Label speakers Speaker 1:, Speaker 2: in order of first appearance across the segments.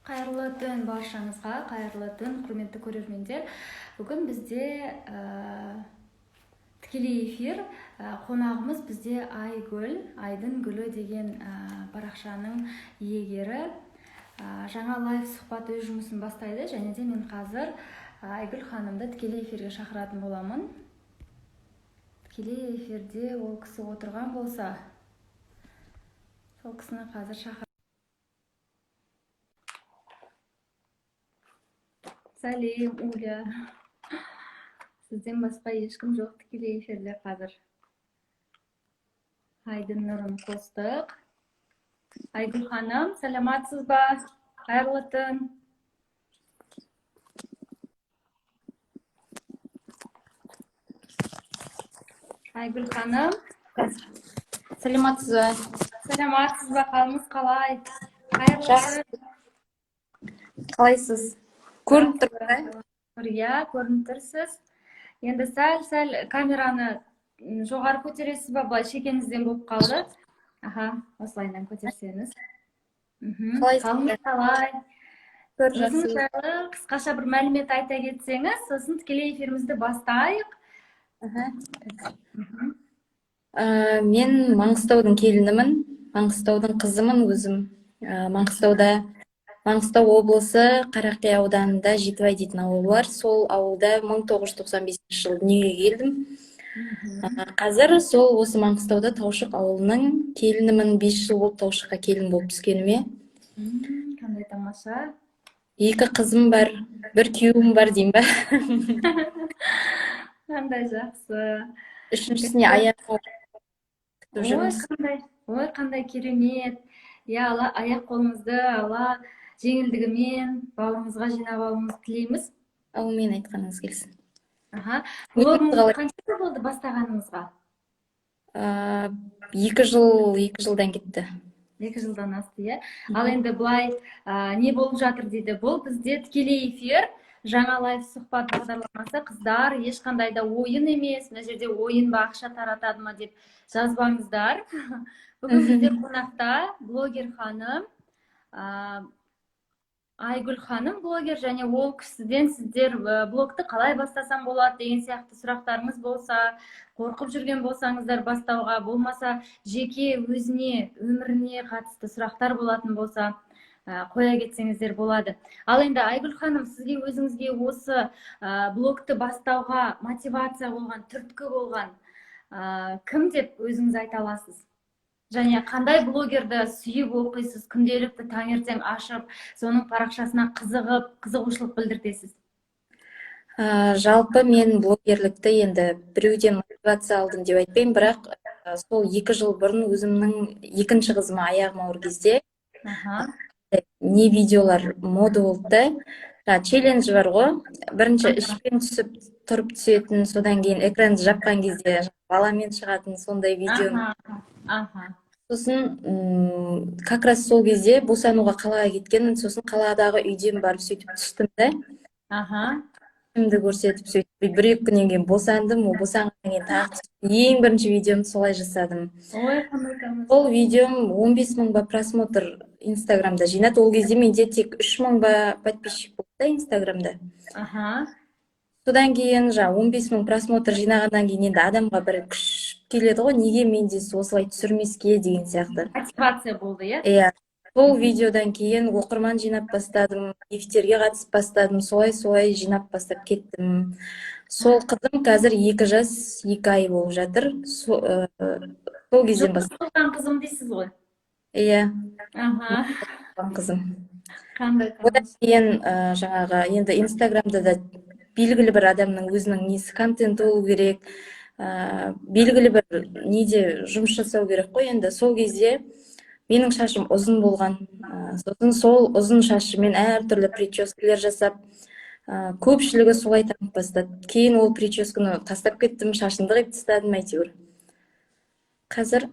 Speaker 1: Қайырлы түн баршаңызға, қайырлы түн, құрметті көрермендер. Бүгін бізде тікелей эфир. Қонағымыз бізде Айгүл, Айдың гүлі деген парақшаның иегері. Жаңа лайв сұхбат өз жұмысын бастайды, және де мен қазір Айгүл ханымды тікелей эфирге шақыратын боламын. Тікелей эфирде ол кісі отырған болса, сол кісіні қазір шақыратын. Сәлем, Уля. Сізден басқа ешкім жоқ тікелей эфирде қазір. Айдың нұрын қостық. Айгүл ханым, сәлематсыз ба? Қайырлы түн. Айгүл ханым,
Speaker 2: сәлематсыз ба?
Speaker 1: Сәлематсыз ба? Қалыңыз қалай? Қайырлы түн.
Speaker 2: Қалайсыз? Көрініп тұр ма?
Speaker 1: Иә, көрініп тұрсыз. Енді сәл камераны жоғары көтересіз ба? Былай шекенізден болып қалды. Аха, осылайынан көтерсеңіз. Қалыңыз қалай? Өзіңіз жайлы қысқаша бір мәлімет айта кетсеңіз, сосын тікелей эфирімізді бастайық.
Speaker 2: Мен Маңғыстаудың келінімін, Маңғыстаудың қызымын өзім. Маңғыстау облысы Қарақия ауданында Жетібай дейтін ауыл бар. Сол ауылда 1995 жылы дүниеге келдім. Қазір сол осы Маңғыстауда Таушық ауылының келінімін. 5 жыл болып Таушыққа келін болып түскеніме.
Speaker 1: Қандай тамаша.
Speaker 2: 2 қызым бар, 1 күйеуім бар деймін ба?
Speaker 1: Қандай жақсы.
Speaker 2: Үшіншісіне аяқ
Speaker 1: Ой, қандай керемет. Аяқ қолыңызды Алла жеңілдігімен бауырыңызға жинап алуыңызды тілейміз.
Speaker 2: Әумин, айтқаныңыз келсін.
Speaker 1: Блогыңыз қанша болды бастағаныңызға?
Speaker 2: 2 жылдан кетті.
Speaker 1: 2 жылдан асты, иә. Ал енді былай не болып жатыр дейді. Бұл бізде тікелей эфир, жаңа лайв сұхбат бағдарламасы. Қыздар, ешқандай да ойын емес. Мына жерде ойын ба, ақша таратады ма деп жазбаңыздар. Бүгін бізде қонақта блогер ханым, Айгүл ханым блогер, және ол кісіден сіздер блогты қалай бастасам болады деген сияқты сұрақтарыңыз болса, қорқып жүрген болсаңыздар бастауға, болмаса жеке өзіне, өміріне қатысты сұрақтар болатын болса, қоя кетсеңіздер болады. Ал енді Айгүл ханым, сізге өзіңізге осы блогты бастауға мотивация болған, түрткі болған кім деп өзіңіз айта аласыз? Және қандай блогерді сүйіп оқисыз, күнделікті таңертең ашып, соның парақшасына қызығушылық білдіртесіз?
Speaker 2: Жалпы мен блогерлікті енді біреуден мотивация алдым деп айтпаймын, бірақ сол 2 жыл бұрын өзімнің 2-ші қызыма аяғым ауыр кезде не видеолар мода болды. Челлендж бар ғой. Бірінші ішпен түсіп тұрып түсетін, содан кейін экранды жапқан кезде баламен шығатын сондай видео. Сосын как раз сол кезде босануға қалаға кеткен, сосын қаладағы үйден барып сөйтіп түстім да. Үйімді көрсетіп сөйтіп 1-2 күннен кейін босандым. Босанғаннан кейін тағы ең бірінші видеомды солай жасадым. Ол видеом 15 мың ба просмотр Инстаграмда жинады. Ол кезде менде тек 3 мың ба подписчик болды Инстаграмда. Содан кейін 15 мың просмотр жинағаннан кейін енді адамға бір күш келеді ғой, неге мен де осылай түсірмеске деген сияқты.
Speaker 1: Мотивация болды, иә?
Speaker 2: Иә. Сол видеодан кейін оқырман жинап бастадым, эфирге қатысып бастадым, солай жинап бастап кеттім. Сол қызым қазір 2 жас 2 ай болып жатыр. Сол кезден бастап.
Speaker 1: Туған қызым дейсіз ғой?
Speaker 2: Иә. Қызым. Одан кейін жаңағы енді Инстаграмда да белгілі бір адамның өзінің несі контент болу керек, белгілі бір неде жұмыс жасау керек қой. Енді сол кезде менің шашым ұзын болған. Сосын сол ұзын шашымен әртүрлі прическалар жасап, көпшілігі солай танып бастады. Кейін ол прическаны тастап кеттім, шашымды қиып тастадым әйтеуір. Қазір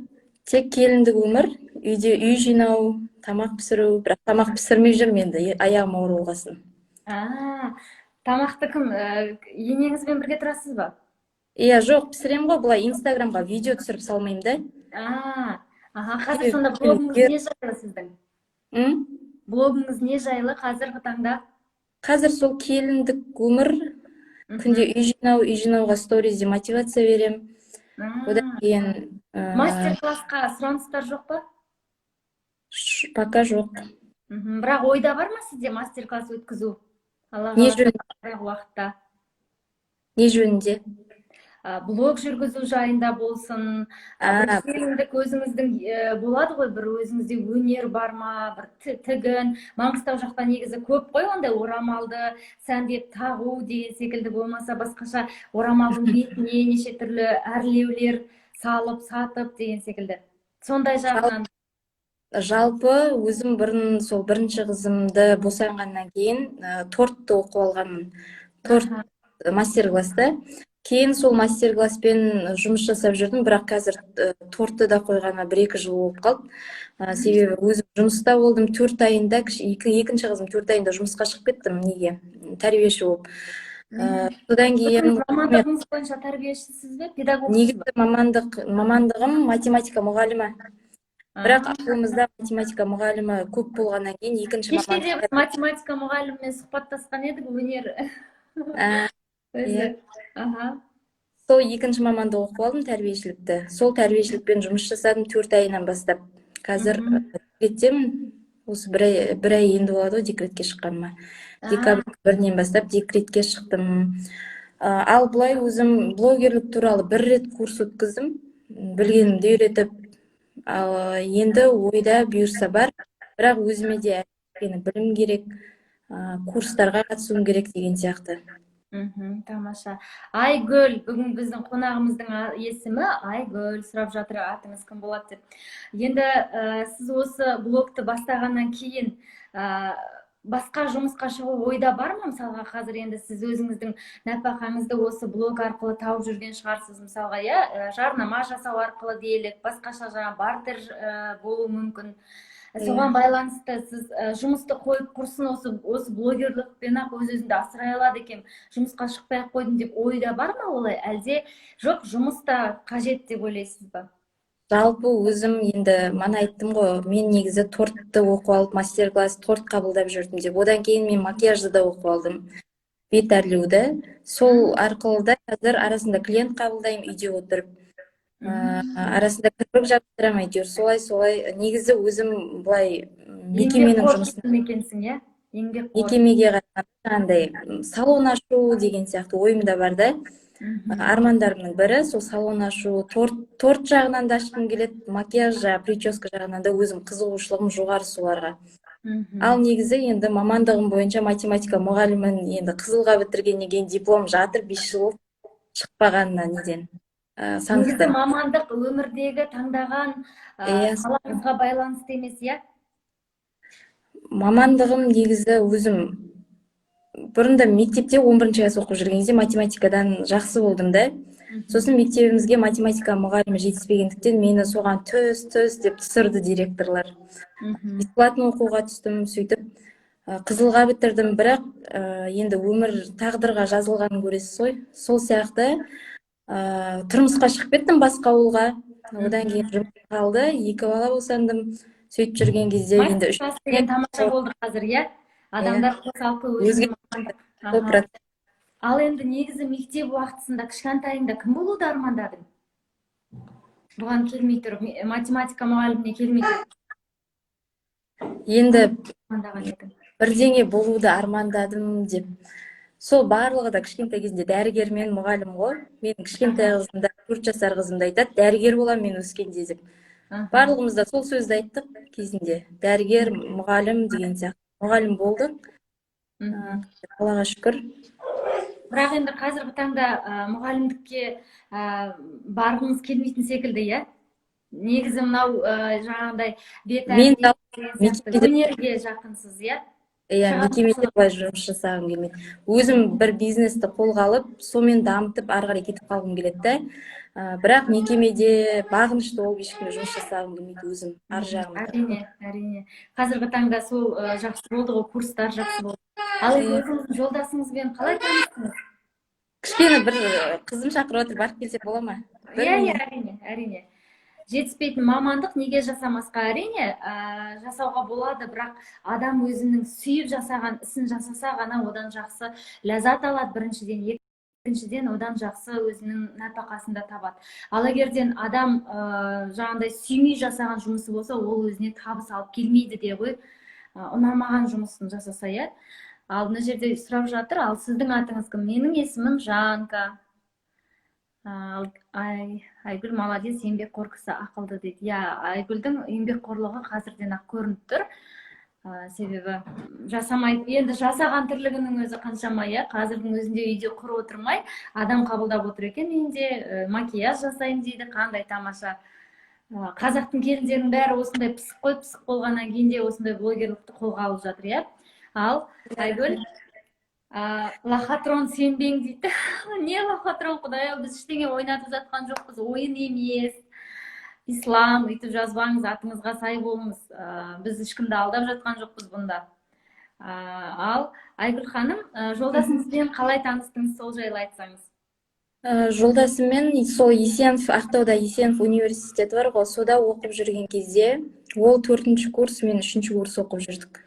Speaker 2: тек келіндік өмір, үйде үй жинау, тамақ пісіру, бірақ тамақ пісірмей жүрмін енді, аяғым ауыр болғасын.
Speaker 1: Тамақты кім? Енеңізбен бірге тұрасыз ба?
Speaker 2: Иә, жоқ, пісірем ғой, бұлай Инстаграмға видео түсіріп салмаймын да.
Speaker 1: Қазір сонда блогыңыз не жайлы сіздің? Блогыңыз не жайлы қазіргі таңда?
Speaker 2: Қазір сол келіндік өмір, күнде үй жинауға сторизде мотивация берем. Одан кейін
Speaker 1: Мастер-классқа сұраныстар жоқ па?
Speaker 2: пока жоқ.
Speaker 1: Бірақ ойда бар ма сізде мастер-класс өткізу? Алла
Speaker 2: Не
Speaker 1: қаласа
Speaker 2: жөнінде?
Speaker 1: алдағы уақытта.
Speaker 2: Не жөнінде?
Speaker 1: Блог жүргізу жайында болсын, бір сенімдік өзіңіздің болады ғой, бір өзіңізде өнер бар ма, бір тігін. Маңғыстау жақта негізі көп қой ондай орамалды сәндеп тағу деген секілді, болмаса басқаша орамалдың бетіне неше түрлі әрлеулер салып, сатып деген секілді. Сондай жағынан.
Speaker 2: Жалпы өзім бұрын сол бірінші қызымды босанғаннан кейін тортты оқып алғанмын. Торт мастер-класста. Кейін сол мастер-класспен жұмыс жасап жүрдім, бірақ қазір тортты да қойғаныма 1-2 жыл болып қалды. Себебі өзім жұмыста болдым 4 айында, екінші қызым 4 айында жұмысқа шығып кеттім. Неге? Тәрбиеші болып. Содан кейін
Speaker 1: мамандығыңыз бойынша тәрбиешісіз бе, педагогсыз
Speaker 2: негізі
Speaker 1: ба?
Speaker 2: мамандығым математика мұғалімі. Бірақ ауылымызда математика мұғалімі көп болғаннан кейін екінші
Speaker 1: Кеше де математика мұғалімімен сұхбаттасқан едік, өнер өзі.
Speaker 2: Сол екінші мамандық оқып алдым, тәрбиешілікті. Сол тәрбиешілікпен жұмыс жасадым 4 айынан бастап. Қазір декреттемін. Осы бір ай енді болады ғой декретке шыққаныма. Декабрь 1-нен бастап декретке шықтым. Ал былай өзім блогерлік туралы 1 рет курс өткіздім. Білгенімді үйретіп, енді ойда бұйырса бар, бірақ өзіме де білім керек, курстарға қатысуым керек деген сияқты.
Speaker 1: Тамаша. Айгүл, бүгін біздің қонағымыздың есімі Айгүл, сұрап жатыр атыңыз кім болады деп. Енді сіз осы блогты бастағаннан кейін басқа жұмысқа шығу ойда бар ма? Мысалға қазір енді сіз өзіңіздің нәпақаңызды осы блог арқылы тауып жүрген шығарсыз, мысалға, жарнама жасау арқылы делік, басқаша жаңа бартер болуы мүмкін. Соған байланысты сіз жұмысты қойып құрсын, осы блогерлікпен ақ өз-өзімді асырай алады екем, жұмысқа шықпай ақ қойдым деп ойда бар ма олай? Әлде жоқ, жұмыста қажет деп ойлайсыз ба?
Speaker 2: Жалпы өзім енді мана айттым ғой, мен негізі тортты оқып алып, мастер-класс торт қабылдап жүрдім деп. Одан кейін мен макияжды да оқып алдым, бет әрлеуді. Сол арқылы да қазір арасында клиент қабылдаймын үйде отырып. Арасында кірпік жабыстырамын, әйтеуір солай негізі өзім былай мекеменің жұмысын мекемеге қарағанда салон ашу деген сияқты ойымда бар да. Армандарымның бірі сол салон ашу, торт жағынан да ашқым келеді, макияж, прическа жағынан да өзім қызығушылығым жоғары соларға. Ал негізі енді мамандығым бойынша математика мұғалімін енді қызылға бітіргеннен кейін диплом жатыр, 5 жыл шықпағанына неден.
Speaker 1: Негізі мамандық өмірдегі таңдаған салаңызға байланысты емес, иә?
Speaker 2: Мамандығым негізі өзім бұрында мектепте 11-ші класс оқып жүрген кезде математикадан жақсы болдым да. Сосын мектебімізге математика мұғалімі жетіспегендіктен мені соған төс деп түсірді директорлар. Бесплатно оқуға түстім, сөйтіп қызылға бітірдім, бірақ енді өмір тағдырға жазылғанын көресіз ғой. Сол сияқты тұрмысқа шығып кеттім басқа ауылға. Одан кейін жұмыс қалды, 2 бала босандым. Сөйтіп жүрген кезде енді
Speaker 1: тамаша болды қазір, иә? Адамдар қосалқы өзінің мамандық. Ал енді негізі мектеп уақытысында кішкентайыңда кім болуды армандадың? Бұған келмей тұр, математика мұғаліміне келмей тұр.
Speaker 2: Енді бірдеңе болуды армандадым деп. Сол барлығы да кішкентай кезінде дәрігер мен мұғалім ғой. Менің кішкентай қызымда, 4 жасар қызымда айтады, дәрігер боламын мен өскенде деп. Барлығымыз да сол сөзді айттық кезінде. Дәрігер, мұғалім деген сияқты. Мұғалім болдық. Аллаға шүкір.
Speaker 1: Бірақ енді қазіргі таңда мұғалімдікке барғыңыз келмейтін секілді, иә? Негізі мынау жаңағындай бет өнерге жақынсыз, иә?
Speaker 2: Иә, мекемеде былай жұмыс жасағым келмейді. Өзім бір бизнесті қолға алып, сонымен дамытып, ары қарай кетіп қалғым келеді. Бірақ мекемеде бағынышты болып ешкімге жұмыс жасағым келмейді өзім ар жағымда.
Speaker 1: Әрине. Қазіргі таңда сол жақсы болды ғой, курстар жақсы болды. Ал өзіңіздің жолдасыңызбен қалай таныстыңыз?
Speaker 2: Кішкене бір қызым шақырып отыр, барып келсек бола ма?
Speaker 1: Иә, әрине. жетіспейтін мамандық неге жасамасқа, әрине жасауға болады, бірақ адам өзінің сүйіп жасаған ісін жасаса ғана одан жақсы ләззат алады, біріншіден. Екіншіден, одан жақсы өзінің нәпақасын да табады. Ал егерден адам жаңағыдай сүймей жасаған жұмысы болса, ол өзіне табыс алып келмейді де ғой, ұнамаған жұмысын жасаса, иә. Ал мына жерде сұрап жатыр, ал сіздің атыңыз кім? Менің есімім Жанка. Айгүл молодец, еңбекқор кісі, ақылды дейді. Иә, Айгүлдің еңбекқорлығы қазірден ақ көрініп тұр. Себебі жасамайды, енді жасаған тірлігінің өзі қаншама, иә, қазірдің өзінде үйде құр отырмай, адам қабылдап отыр екен үйінде, макияж жасаймын дейді, қандай тамаша. Қазақтың келіндерінің бәрі осындай пысық қой, пысық болғаннан кейін де осындай блогерлікті қолға алып жатыр, иә. Ал Айгүл, лохотрон сенбең дейді. Не лохотрон, құдай ау, біз ештеңе ойнатып жатқан жоқпыз, ойын емес. Ислам, үйтіп жазбаңыз, атыңызға сай болыңыз. Біз ешкімді алдап жатқан жоқпыз бұнда. Ал Айгүл ханым, жолдасыңызбен қалай таныстыңыз, сол жайлы айтсаңыз.
Speaker 2: Жолдасыммен сол Есенов, Ақтауда Есенов университеті бар ғой, сода оқып жүрген кезде, ол 4-ші курс, мен 3-ші курс оқып жүрдік.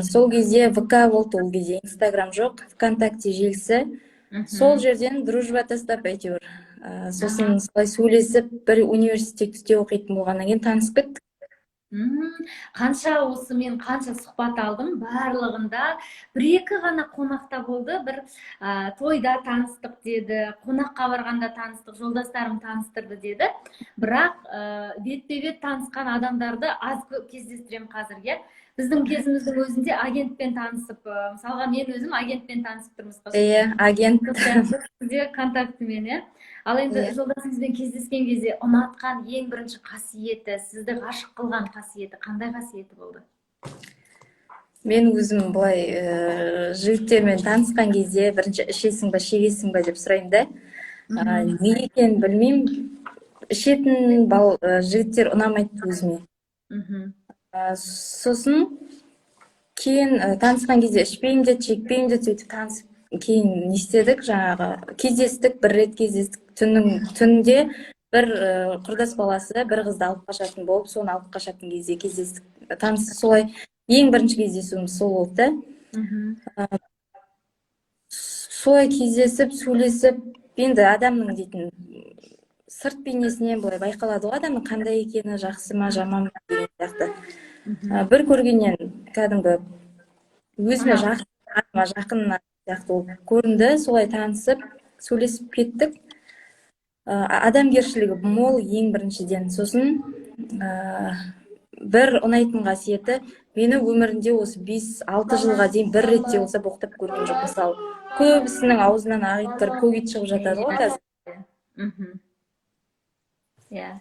Speaker 2: Сол кезде ВК болды, ол кезде Инстаграм жоқ, ВКонтакте желісі. Сол жерден дружба тастап әйтеуір. Сосын солай сөйлесіп, бір университетте оқитын болғаннан кейін танысып кеттік.
Speaker 1: Қанша осы мен қанша сұхбат алдым, барлығында бір-екі ғана қонақта болды, бір тойда таныстық деді, қонаққа барғанда таныстық, жолдастарым таныстырды деді. Бірақ бетпе-бет танысқан адамдарды аз кездестіремін қазірге. Біздің кезіміздің өзінде агентпен танысып, мысалға мен өзім агентпен танысып тұрмыз.
Speaker 2: Агент.
Speaker 1: Сізде контактімен, иә. Ал енді жолдасыңызбен кездескен кезде ұнатқан ең бірінші қасиеті, сізді ғашық қылған қасиеті, қандай қасиеті болды?
Speaker 2: Мен өзім былай жігіттермен танысқан кезде бірінші ішесің ба, шегесің ба деп сұраймын да. Не екенін білмеймін. Ішетін жігіттер ұнамайды өзіме. Сосын кейін танысқан кезде ішпеймін де, шекпеймін де, сөйтіп танысып кейін не істедік, жаңағы кездестік, бір рет кездестік. Түнде бір құрдас баласы бір қызды алып қашатын болып, соны алып қашатын кезде кездестік. Танысты, солай ең бірінші кездесуіміз сол болды да. Солай кездесіп, сөйлесіп, енді адамның дейтін сырт бейнесінен былай байқалады ғой, адамның қандай екені, жақсы ма, жаман ма деген сияқты. Бір көргеннен кәдімгі өзіме жақын сияқты көрінді, солай танысып, сөйлесіп кеттік. Адамгершілігі мол ең біріншіден. Сосын бір ұнайтын қасиеті, мені өмірінде осы 5-6 жылға дейін бір ретте болса боқтап көрген жоқ. Мысалы, көбісінің аузынан ағып кіріп көк ит шығып жатады ғой қазір.
Speaker 1: Иә.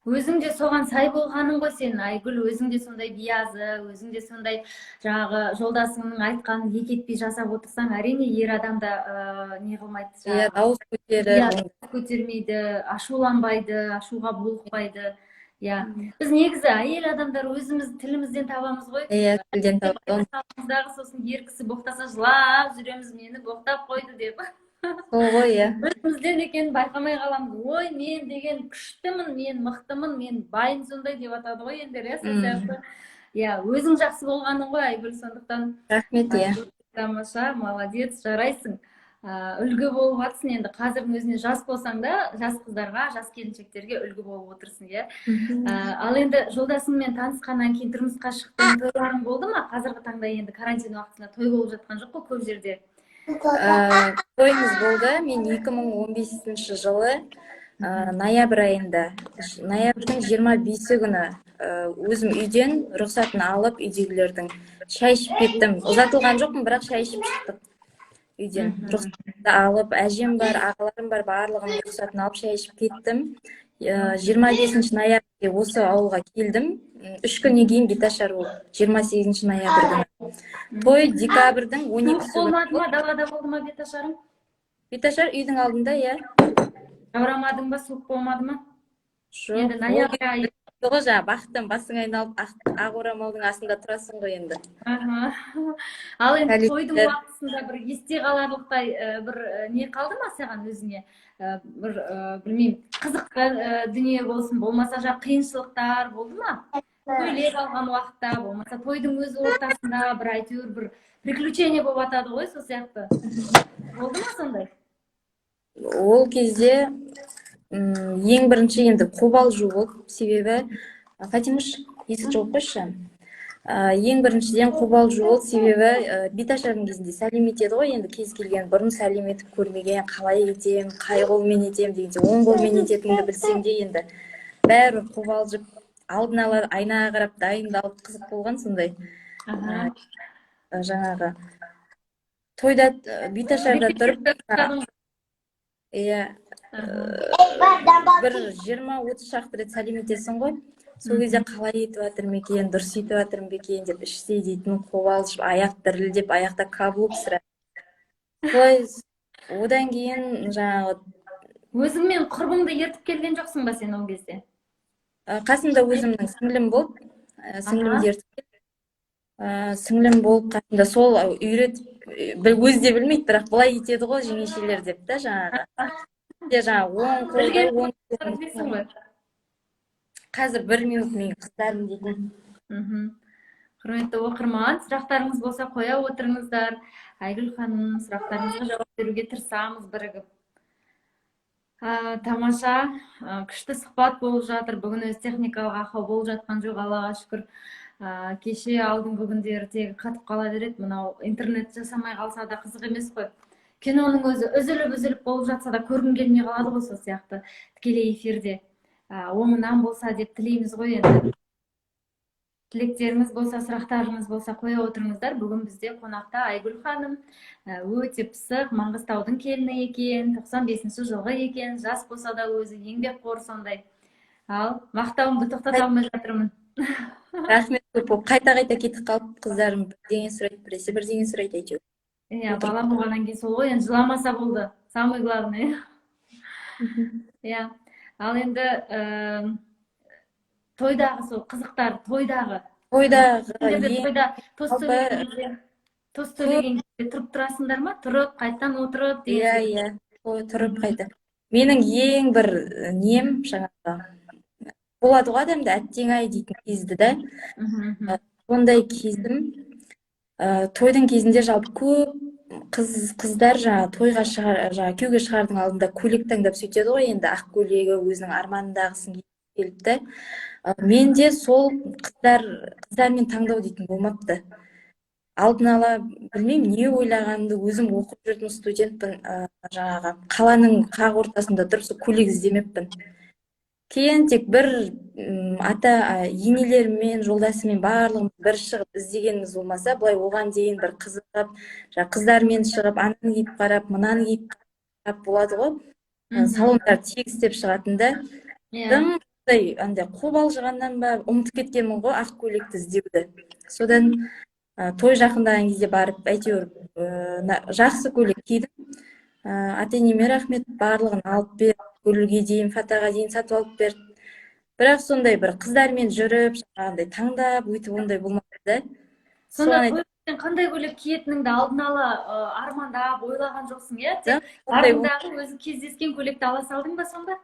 Speaker 1: Өзің де соған сай болғаның ғой сен, Айгүл, өзің де сондай биязы, өзің де сондай жаңағы жолдасыңның айтқанын екі етпей жасап отырсаң, әрине ер адамда не қылмайды,
Speaker 2: дауыс
Speaker 1: көтермейді, ашуланбайды, ашуға булықпайды. Иә. Біз негізі әйел адамдар өзіміз тілімізден табамыз ғой.
Speaker 2: Иә, тілден табамыз.
Speaker 1: Сосын ер кісі боқтаса жылап жүреміз, мені боқтап қойды деп.
Speaker 2: Сол ғой, иә.
Speaker 1: Өзімізден екенін байқамай қаламыз. Ой, мен деген күштімін, мен мықтымын, мен байым сондай деп атады ғой ендер, иә. Иә, өзің жақсы болғаның ғой, Айгүл, сондықтан.
Speaker 2: Рахмет, иә.
Speaker 1: Тамаша, молодец, жарайсың. Үлгі болып жатсың енді. Қазірдің өзіне жас болсаң да, жас қыздарға, жас келіншектерге үлгі болып отырсың, иә. Ал енді жолдасыңмен танысқаннан кейін тұрмысқа шықтың, тойларың болды ма? Қазіргі таңда енді карантин уақытында той болып жатқан жоқ қой көп жерде.
Speaker 2: Тойымыз болды. Мен 2015 жылы ноябрь айында, ноябрьдің 25 күні өзім үйден рұқсатын алып, үйдегілердің шай ішіп кеттім. Ұзатылған жоқпын, бірақ шай ішіп шықтық үйден. Рұқсатты алып, әжем бар, ағаларым бар, барлығын рұқсатын алып шай ішіп кеттім. 25 ноябрьде осы ауылға келдім. 3 күннен кейін беташар болды. 28 ноябрь күні. Той декабрьдің 12-сі.
Speaker 1: Болмады ма, далада болды ма беташарың?
Speaker 2: Беташар үйдің алдында, иә.
Speaker 1: Жаурамадың ба, суық болмады ма?
Speaker 2: Жоқ.
Speaker 1: Енді ноябрь айы
Speaker 2: ғой жаңағы бақыттан басың айналып ақ орамалдың астында тұрасың ғой енді.
Speaker 1: Ал енді тойдың
Speaker 2: Сәлемдер.
Speaker 1: уақытысында бір есте қаларлықтай бір не қалды ма саған өзіңе? Бір білмеймін, қызық дүние болсын, болмаса жаңағы қиыншылықтар болды ма? Көйлек алған уақытта, болмаса тойдың өз ортасында бір әйтеуір бір приключение болып жатады ғой, сол сияқты. Болды ма сондай?
Speaker 2: Ол кезде ең бірінші енді қобалжу болды, себебі Фатимуш, есік жауып қойшы. Ең біріншіден қобалжу болды, себебі беташардың кезінде сәлем етеді ғой, енді кез келген бұрын сәлем етіп көрмеген, қалай етем, қай қолмен етем дегенде, оң қолмен ететінімді білсем де енді бәрі қобалжып, алдын ала айнаға қарап дайындалып қызық болған сондай. Жаңағы тойда беташарда тұрып, иә, бір 20-30 шақты рет сәлем етесің ғой. Сол кезде қалай етіп жатыр ма екен, дұрыс етіп жатыр ма екен деп іштей дейтін, қобалжып, аяқ дірілдеп, аяқта каблук сірә. Солай, одан кейін жаңағы
Speaker 1: өзіңмен құрбыңды ертіп келген жоқсың ба сен ол кезде?
Speaker 2: қасымда өзімнің сіңлім болып, сіңлімді ертіп сіңлім болып қасымда, сол үйретіп, өзі де білмейді, бірақ былай етеді ғой жеңешелер деп та жаңағы. Жаңағы оң қолда, оң қолда. Қазір 1 минут мен қыздарым дейтін.
Speaker 1: Құрметті оқырман, сұрақтарыңыз болса қоя отырыңыздар. Айгүл ханым, сұрақтарыңызға жауап беруге тырысамыз бірігіп. Тамаша, күшті сұхбат болып жатыр. Бүгін өз техникалық ақау болып жатқан жоқ, Аллаға шүкір. Кеше алдыңғы күндері тегі қатып қала береді. Мынау интернет жасамай қалса да қызық емес қой. Киноның өзі үзіліп болып жатса да көргім келмей қалады ғой, сол сияқты тікелей эфирде. Оңынан болса деп тілейміз ғой енді. Тілектеріңіз болса, сұрақтарыңыз болса қоя отырыңыздар. Бүгін бізде қонақта Айгүл ханым, өте пысық, Маңғыстаудың келіні екен, 95-ші жылғы екен, жас болса да өзі еңбекқор сондай. Ал мақтауымды тоқтата алмай жатырмын.
Speaker 2: Рахмет көп. Қайта-қайта кетіп қалып, қыздарым бірдеңе сұрайды, біресе бірдеңе сұрайды әйтеуір.
Speaker 1: Иә, бала болғаннан кейін сол ғой, енді жыламаса болды. Самый главный. Иә. Ал енді тойдағы сол қызықтар, тойда тост төлеген кезде тұрып тұрасыңдар ма? Тұрып, қайттан отырып деген.
Speaker 2: Иә, тұрып қайта. Менің ең бір нем жаңағы болады ғой адамда әттең-ай дейтін кезді да. Ондай кезім тойдың кезінде жалпы көп қыздар жаңағы тойға жаңағы күйеуге шығардың алдында көйлек таңдап сөйтеді ғой, енді ақ көйлегі өзінің арманындағысын келіп та. Менде сол қыздармен таңдау дейтін болмапты. Алдын ала білмеймін не ойлағанымды, өзім оқып жүрдім, студентпін, жаңағы қаланың қақ ортасында тұрып сол көйлек іздемеппін. Кейін тек бір енелеріммен, жолдасымен барлығымыз бір шығып іздегеніміз болмаса, былай оған дейін бір қызығып, қыздармен шығып, ананы киіп қарап, мынаны киіп қарап болады ғой. Салондар тегістеп шығатында. Андай қобалжығаннан ба ұмытып кеткенмін ғой ақ көйлекті іздеуді. Содан той жақындаған кезде барып, әйтеуір жақсы көйлек кидім. Ата-енеме рахмет, барлығын алып беріп, гүлге дейін, фатаға дейін сатып алып берді. Бірақ сондай бір қыздармен жүріп, жаңағындай таңдап, өйтіп ондай болмады да.
Speaker 1: Сонда тойдан қандай көйлек киетініңді алдын ала армандап, ойлаған жоқсың, иә? Тек барыңдағы өзің кездескен көйлекті ала салдың ба сонда?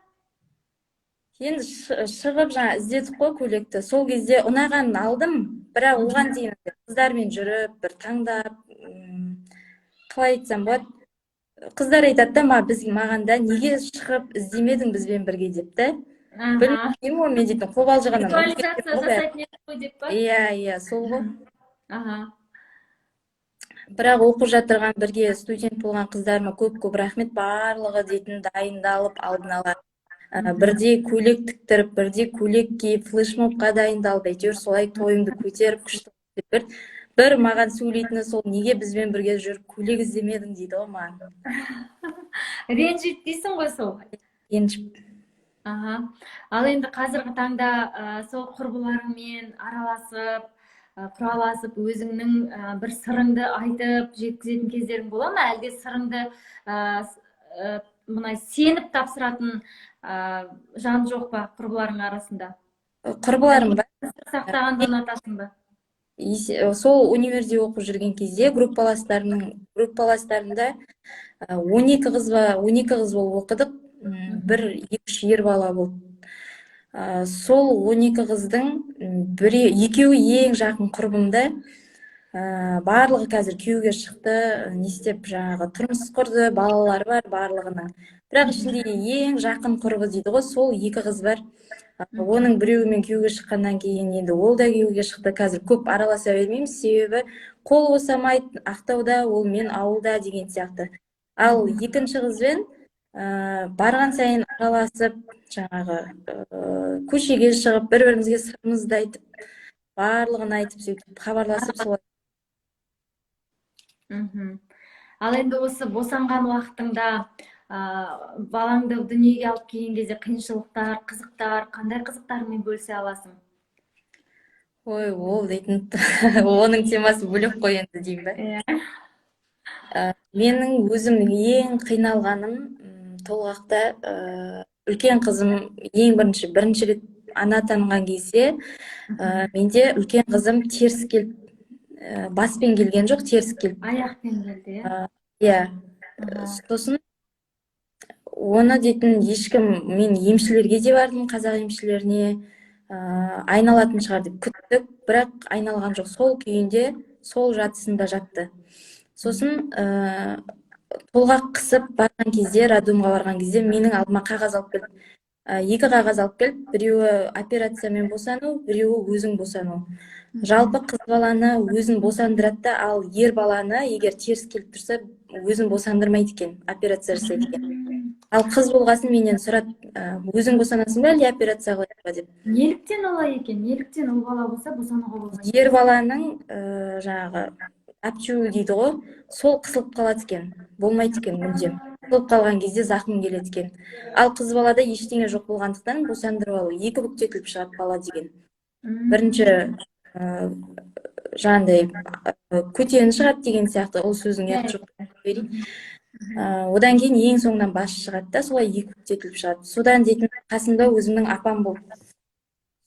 Speaker 2: Енді шығып жаңа іздедік қой көйлекті. Сол кезде ұнағанын алдым, бірақ оған дейін қыздармен жүріп, бір таңдап, қалай айтсам болады. Қыздар айтады да, маған да неге шығып іздемедің бізбен бірге деп та. Білмеймін ғой, мен дейтін қобалжығаннан.
Speaker 1: Визуализация жасайтын еді ғой деп па?
Speaker 2: Иә, сол ғой. Бірақ оқып жатырған бірге студент болған қыздарыма көп рахмет, барлығы дейтін дайындалып алдын ала. Бірде көйлек тіктіріп, бірде көйлек киіп, флешмобқа дайындалып, әйтеуір солай тойымды көтеріп, күшті берді. Бір маған сөйлейтіні сол, неге бізбен бірге жүріп көйлек іздемедің дейді ғой маған.
Speaker 1: Ренжиді дейсің ғой сол?
Speaker 2: Ренжіп.
Speaker 1: Ал енді қазіргі таңда сол құрбыларыңмен араласып, құраласып, өзіңнің бір сырыңды айтып жеткізетін кездерің бола ма? Әлде сырыңды мұнай сеніп тапсыратын жан жоқ па құрбыларың арасында?
Speaker 2: құрбыларым бар.
Speaker 1: сақтағанды ұнатасың ба?
Speaker 2: Сол универде оқып жүрген кезде группаластарымда 12 қыз болып оқыдық. Бір 2-3 ер бала болды. Сол 12 қыздың екеуі ең жақын құрбымда. Барлығы қазір күйеуге шықты, не істеп жаңағы тұрмыс құрды, балалары бар барлығының. Бірақ ішінде ең жақын құрбы дейді ғой, сол 2 қыз бар. Оның біреуімен күйеуге шыққаннан кейін енді ол да күйеуге шықты. Қазір көп араласа бермейміз, себебі қол босамайды, ақтауда, ол мен ауылда деген сияқты. Ал екінші қызбен барған сайын араласып, жаңағы көшеге шығып, бір-бірімізге сырымызды айтып, барлығын айтып, сөйтіп хабарласып солай.
Speaker 1: Ал енді осы босанған уақытыңда балаңды дүниеге алып келген кезде қиыншылықтар, қызықтар, қандай қызықтармен бөлісе аласың?
Speaker 2: Ой, ол дейтін оның темасы бөлек қой енді деймін ба. Менің өзім ең қиналғаным толғақта үлкен қызым ең бірінші рет ана танған кезде менде үлкен қызым теріс келіп, баспен келген жоқ, теріс келіп.
Speaker 1: Аяқпен келді,
Speaker 2: иә? Сосын оны дейтін ешкім, мен емшілерге де бардым, қазақ емшілеріне, айналатын шығар деп күттік, бірақ айналған жоқ. Сол күйінде, сол жатысында жатты. Сосын толғақ қысып барған кезде, роддомға барған кезде менің алдыма қағаз алып келді. 2 қағаз алып келіп, біреуі операциямен босану, біреуі өзің босану. Жалпы қыз баланы өзін босандырады, ал ер баланы егер теріс келіп тұрса, өзін босандырмайды екен, операция жасайды екен. Ал қыз болғасын менен сұрады, өзің босанасың ба, әлде операция қылайын ба деп.
Speaker 1: Неліктен олай екен? Неліктен ұл бала болса босануға болмайды?
Speaker 2: Ер баланың жаңағы апчуы дейді ғой, сол қысылып қалады екен, болмайды екен мүлдем. Қысылып қалған кезде зақым келеді екен. Ал қыз балада ештеңе жоқ болғандықтан босандырып алу, 2 бүктетіліп шығады бала деген. Бірінші жаңағыдай көтені шығады деген сияқты, ол сөздің аты жоқ. Одан кейін ең соңынан басы шығады да, солай 2 бүктетіліп шығады. Содан дейтін қасымда өзімнің апам болды.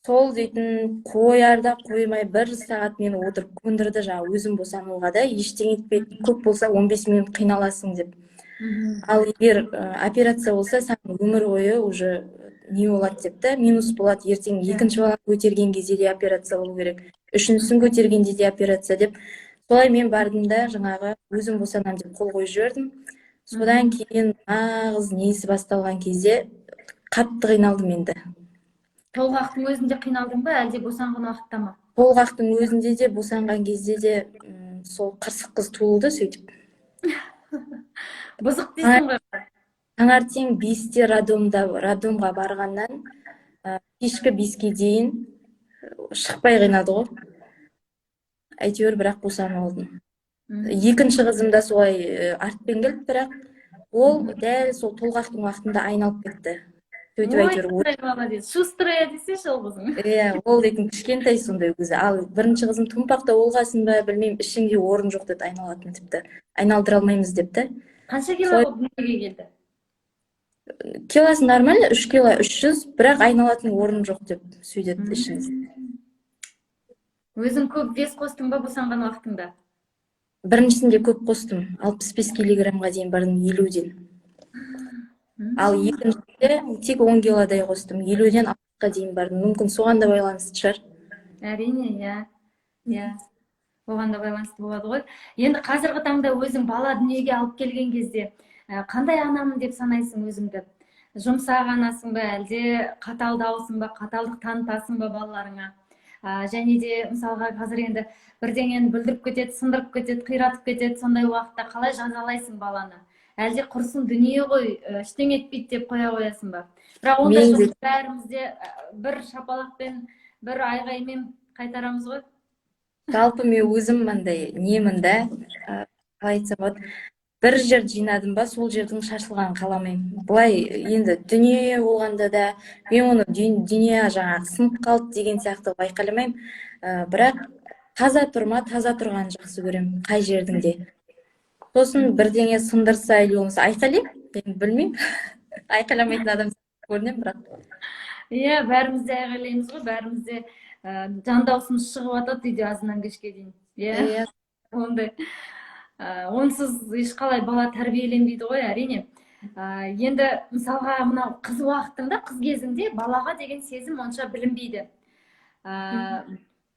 Speaker 2: Сол дейтін қоярда қоймай 1 сағат мені отырып көндірді, жаңа өзім босануға да, ештеңе етпейді, көп болса 15 минут қиналасың деп. Ал егер операция болса, сен өмір бойы уже не болады деп та, минус болады, ертең 2-ші баланы көтерген кезде де операция болу керек, 3-шісін көтергенде де операция деп. Солай мен бардым да, жаңағы өзім босанам деп қол қойып жібердім. Содан кейін нағыз несі басталған кезде қатты қиналдым енді.
Speaker 1: Толғақтың өзінде қиналдың ба, әлде босанған уақытта ма?
Speaker 2: Толғақтың өзінде де, босанған кезде де сол қырсық қыз туылды сөйтіп.
Speaker 1: Бұзық дейсің ғой.
Speaker 2: Таңертең 5-те роддомға барғаннан кешкі 5-ке дейін шықпай қинады ғой. Әйтеуір бірақ босанып алдым. 2-ші қызым да солай артпен келді, бірақ ол дәл сол толғақтың уақытында айналып кетті. Сөйтіп әйтеуір
Speaker 1: шустрая десеші ол қызың.
Speaker 2: ол дейтін кішкентай сондай өзі. Ал 1-ші қызым томпақта болғасын ба, білмеймін, ішіңде орын жоқ деді, айналатын тіпті. Айналдыра алмаймыз депті.
Speaker 1: Қанша кило болып дүниеге келді?
Speaker 2: Килосы нормально, 3 кило 300, бірақ айналатын орын жоқ деп сөйдеді ішіңіз.
Speaker 1: Өзің көп вес қостың ба босанған уақытыңда?
Speaker 2: Біріншісінде көп қостым, 65 килограммға дейін бардым, 50-ден. Ал екіншісінде тек 10 килодай қостым, 50-ден 60-қа дейін бардым. Мүмкін соған да байланысты шығар.
Speaker 1: Әрине, иә. Оған да байланысты болады ғой. Енді қазіргі таңда өзің бала дүниеге алып келген кезде қандай анамын деп санайсың өзіңді? Жұмсақ анасың ба, әлде қаталдаусың ба, қаталдық танытасың ба балаларыңа? Және де мысалға қазір енді бірдеңені бүлдіріп кетеді, сындырып кетеді, қиратып кетеді, сондай уақытта қалай жазалайсың баланы? Әлде құрсын дүние ғой, ештеңе етпейді деп қоя қоясың ба? Бірақ онда жоқ, бәрімізде бір шапалақпен, бір айғаймен қайтарамыз ғой.
Speaker 2: Жалпы мен өзім мындай немін да, қалай айтсам болады, бір жер жинадым ба, сол жердің шашылғанын қаламаймын. Былай енді дүние болғанда да, мен оны дүние жаңағы сынып қалды деген сияқты байқаламаймын. Бірақ таза тұрғанын жақсы көремін, қай жердің де. Сосын бірдеңе сындырса, или болмаса айқайлаймын, білмеймін. Айқайламайтын адам көрінемін, бірақ.
Speaker 1: Иә, бәріміз де айғайлаймыз ғой, бәріміз де жан даусымыз шығып жатады үйде азаннан кешке дейін. Иә,
Speaker 2: иә
Speaker 1: ондай. Онсыз ешқалай бала тәрбиеленбейді ғой, әрине. Енді мысалға мынау қыз уақытында, қыз кезінде балаға деген сезім онша білінбейді.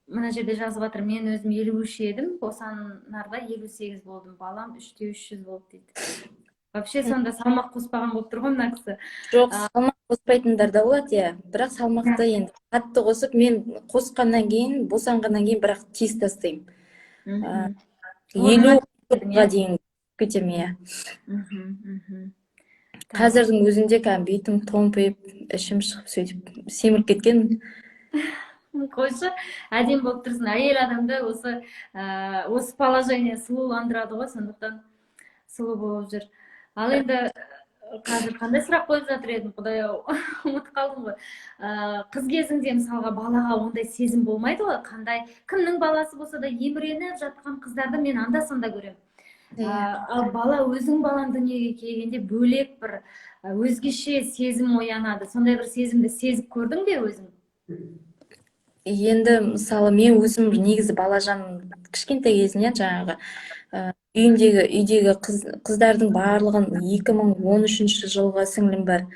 Speaker 1: Мына жерде жазып жатыр, мен өзім 53 едім, босанарда 58 болдым, балам 3-те 300 болды дейді. Вообще сонда салмақ қоспаған болып тұр ғой мына кісі.
Speaker 2: жоқ, салмақ қоспайтындар да болады, иә, бірақ салмақты енді қатты қосып, мен қосқаннан кейін, босанғаннан кейін бірақ тез тастаймын. 50-ға дейін кетемін, иә. Қазірдің өзінде кәдімгі бетім томпиып, ішім шығып, сөйтіп семіріп кеткен.
Speaker 1: Қойшы, әдем болып тұрсың. Әйел адамды осы положение сұлуландырады ғой, сондықтан сұлу болып жүр. Ал енді қазір қандай сұрақ қойып жатыр едім, Құдай-ау, ұмытып қалдым ғой. Қыз кезіңде мысалға балаға ондай сезім болмайды ғой, қандай кімнің баласы болса да еміреніп жатқан қыздарды мен анда-санда көремін. Ал бала, өзің балаң дүниеге келгенде бөлек бір өзгеше сезім оянады. Сондай бір сезімді сезіп көрдің бе өзің?
Speaker 2: Енді мысалы мен өзім негізі балажан кішкентай кезінен жаңағы үйдегі қыздардың барлығын 2013 жылғы сіңлім бар.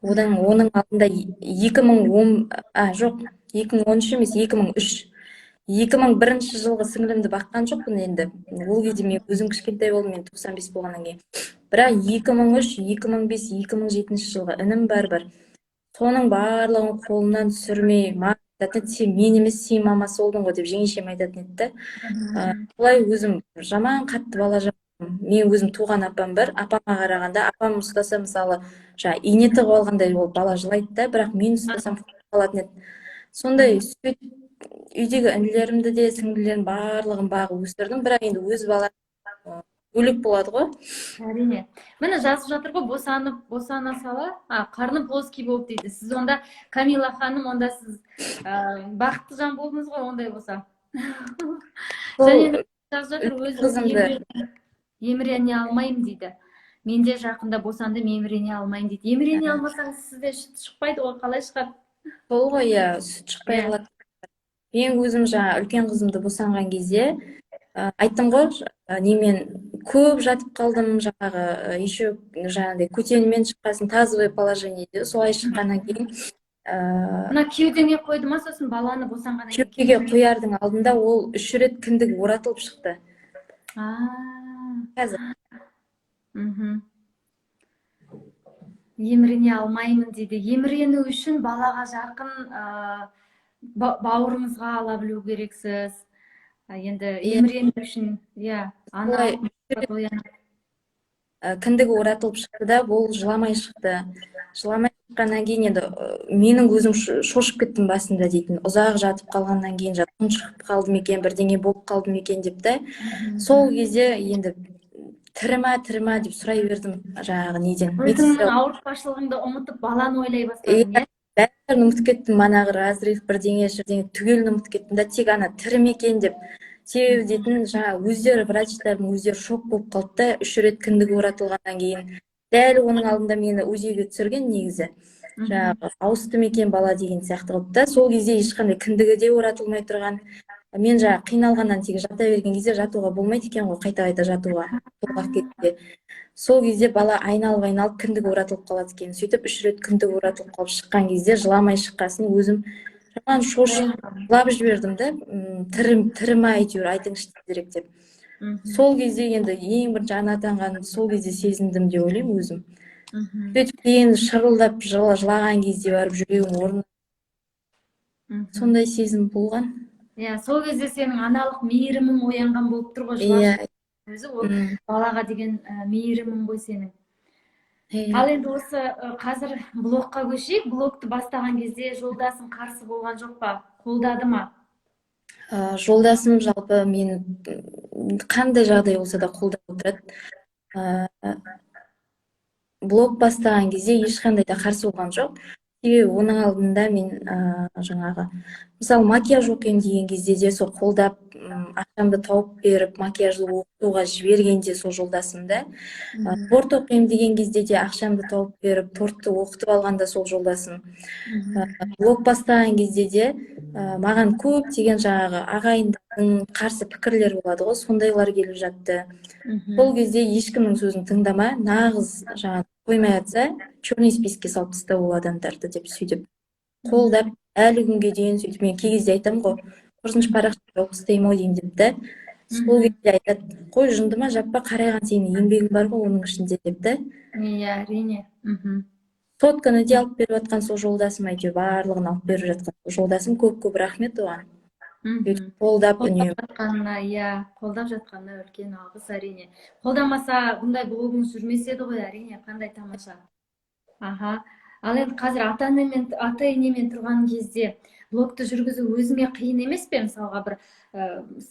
Speaker 2: Оның алдында 2013 емес, 2003. 2001 жылғы сіңлімді баққан жоқпын енді. Ол кезде мен өзім кішкентай болдым, мен 95 болғаннан кейін. Бірақ 2003, 2005, 2007 жылғы інім бар. Соның барлығын қолынан түсірмей, сен мен емес, сен мамасы болдың ғой деп жеңешем айтатын еді. Солай өзім жаман қатты бала жаман. Мен өзім туған апам бар, апама қарағанда, апам ұстаса мысалы, ине тығып алғандай ол бала жылайды да, бірақ мен ұстасам қалатын еді. Сондай үйдегі інілерімді де, сіңлілерім барлығын бағып өсірдім, бірақ енді өз бала бөлек болады ғой.
Speaker 1: Әрине. Міне жазып жатыр ғой, босана сала, қарны плоский болып дейді. Сіз онда, Камила ханым, онда сіз бақытты жан болдыңыз ғой, ондай болса. Және жазып жатыр, өзім емірене алмаймын дейді. Мен де жақында босандым, емірене алмаймын дейді. Емірене алмасаңыз сізде сүт шықпайды ғой, қалай шығады?
Speaker 2: Сол ғой, иә, сүт шықпай қалады. Мен өзім үлкен қызымды босанған кезде айттым ғой, немен көп жатып қалдым, еще көтенімен шыққасын, тазовое положение дейді, солай шыққаннан кейін.
Speaker 1: Мына кеудеңе қойды ма, сосын баланы босанғаннан кейін?
Speaker 2: Кеудеге қоярдың алдында ол 3 рет кіндік оратылып шықты. Қазір.
Speaker 1: Емірене алмаймын дейді. Емірену үшін балаға жақын бауырыңызға ала білу керексіз. Енді емірену үшін,
Speaker 2: кіндігі оратылып шықты да, ол жыламай шықты. Жыламай шыққаннан кейін енді менің өзім шошып кеттім басында дейтін. Ұзақ жатып қалғаннан кейін тұншығып қалдым екен, бірдеңе болып қалдым екен деп та. Сол кезде енді тірі ма деп сұрай бердім неден.
Speaker 1: Өзіңнің ауыртпашылығыңды ұмытып, баланы ойлай бастадың,
Speaker 2: бәрін ұмытып кеттім, манағы разрыв бірдеңе түгелін ұмытып кеттім да, тек ана тірі ме екен деп. Себебі дейтін, өздері врачтардың өздері шок болып қалды да, 3 рет кіндігі оратылғаннан кейін. Дәл оның алдында мені УЗИ-ге түсірген негізі. Ауысты ма екен бала деген сияқты қылып та, сол кезде ешқандай кіндігі де оратылмай тұрған. Мен қиналғаннан тек жата берген кезде жатуға болмайды екен ғой, қайта жатуға. Сол кезде бала айналып кіндігі оратылып қалады екен. Сөйтіп 3 рет кіндігі оратылып қалып шыққан кезде жыламай шыққасын өзім жаман шошып жылап жібердім да, тірі ма әйтеуір айтыңызшы тезірек деп. Сол кезде енді ең бірінші ана атанғанымды сол кезде сезіндім деп ойлаймын өзім. Сөйтіп кейін шырылдап жылаған кезде барып жүрегім орнына. Сондай сезім болған.
Speaker 1: Сол кезде сенің аналық мейірімің оянған болып тұр ғой, өзі ол балаға деген мейірімің ғой сенің. Ал енді осы қазір блогқа көшейік. Блогты бастаған кезде жолдасың қарсы болған жоқ па? Қолдады ма?
Speaker 2: Жолдасым жалпы мені қандай жағдай болса да қолдап отырады. Блог бастаған кезде ешқандай да қарсы болған жоқ. себебі оның алдында мен жаңағы мысалы макияж оқимын деген кезде де сол қолдап ақшамды тауып беріп макияжды оқытуға жібергенде сол жолдасым да торт оқимын деген кезде де ақшамды тауып беріп тортты оқытып алғанда сол жолдасым блог бастаған кезде де маған көптеген жаңағы ағайындардың қарсы пікірлер болады ғой, сондайлар келіп жатты. Сол кезде ешкімнің сөзін тыңдама, нағыз жаңағы қоймай жатса черный списокке салып таста ол адамдарды деп сөйтіп қолдап әлі күнге дейін сөйтіп мен кей кезде айтамын ғой, қорқыныш парақша жауып тастаймын ау деймін деп та. Сол кезде айтады, қой жындыма жаппа, қарайған сенің еңбегің бар ғой оның ішінде деп та.
Speaker 1: Иә, әрине.
Speaker 2: Сотканы де алып беріп жатқан сол жолдасым, әйтеуір барлығын алып беріп жатқан сол жолдасым, көп рахмет оған. Қолдап үнемі.
Speaker 1: Қолдап жатқанына үлкен алғыс, әрине. Қолдамаса бұндай блогыңыз жүрмес еді ғой, әрине, қандай тамаша. Ал енді қазір ата-енемен тұрған кезде блогты жүргізу өзіңе қиын емес пе? Мысалға бір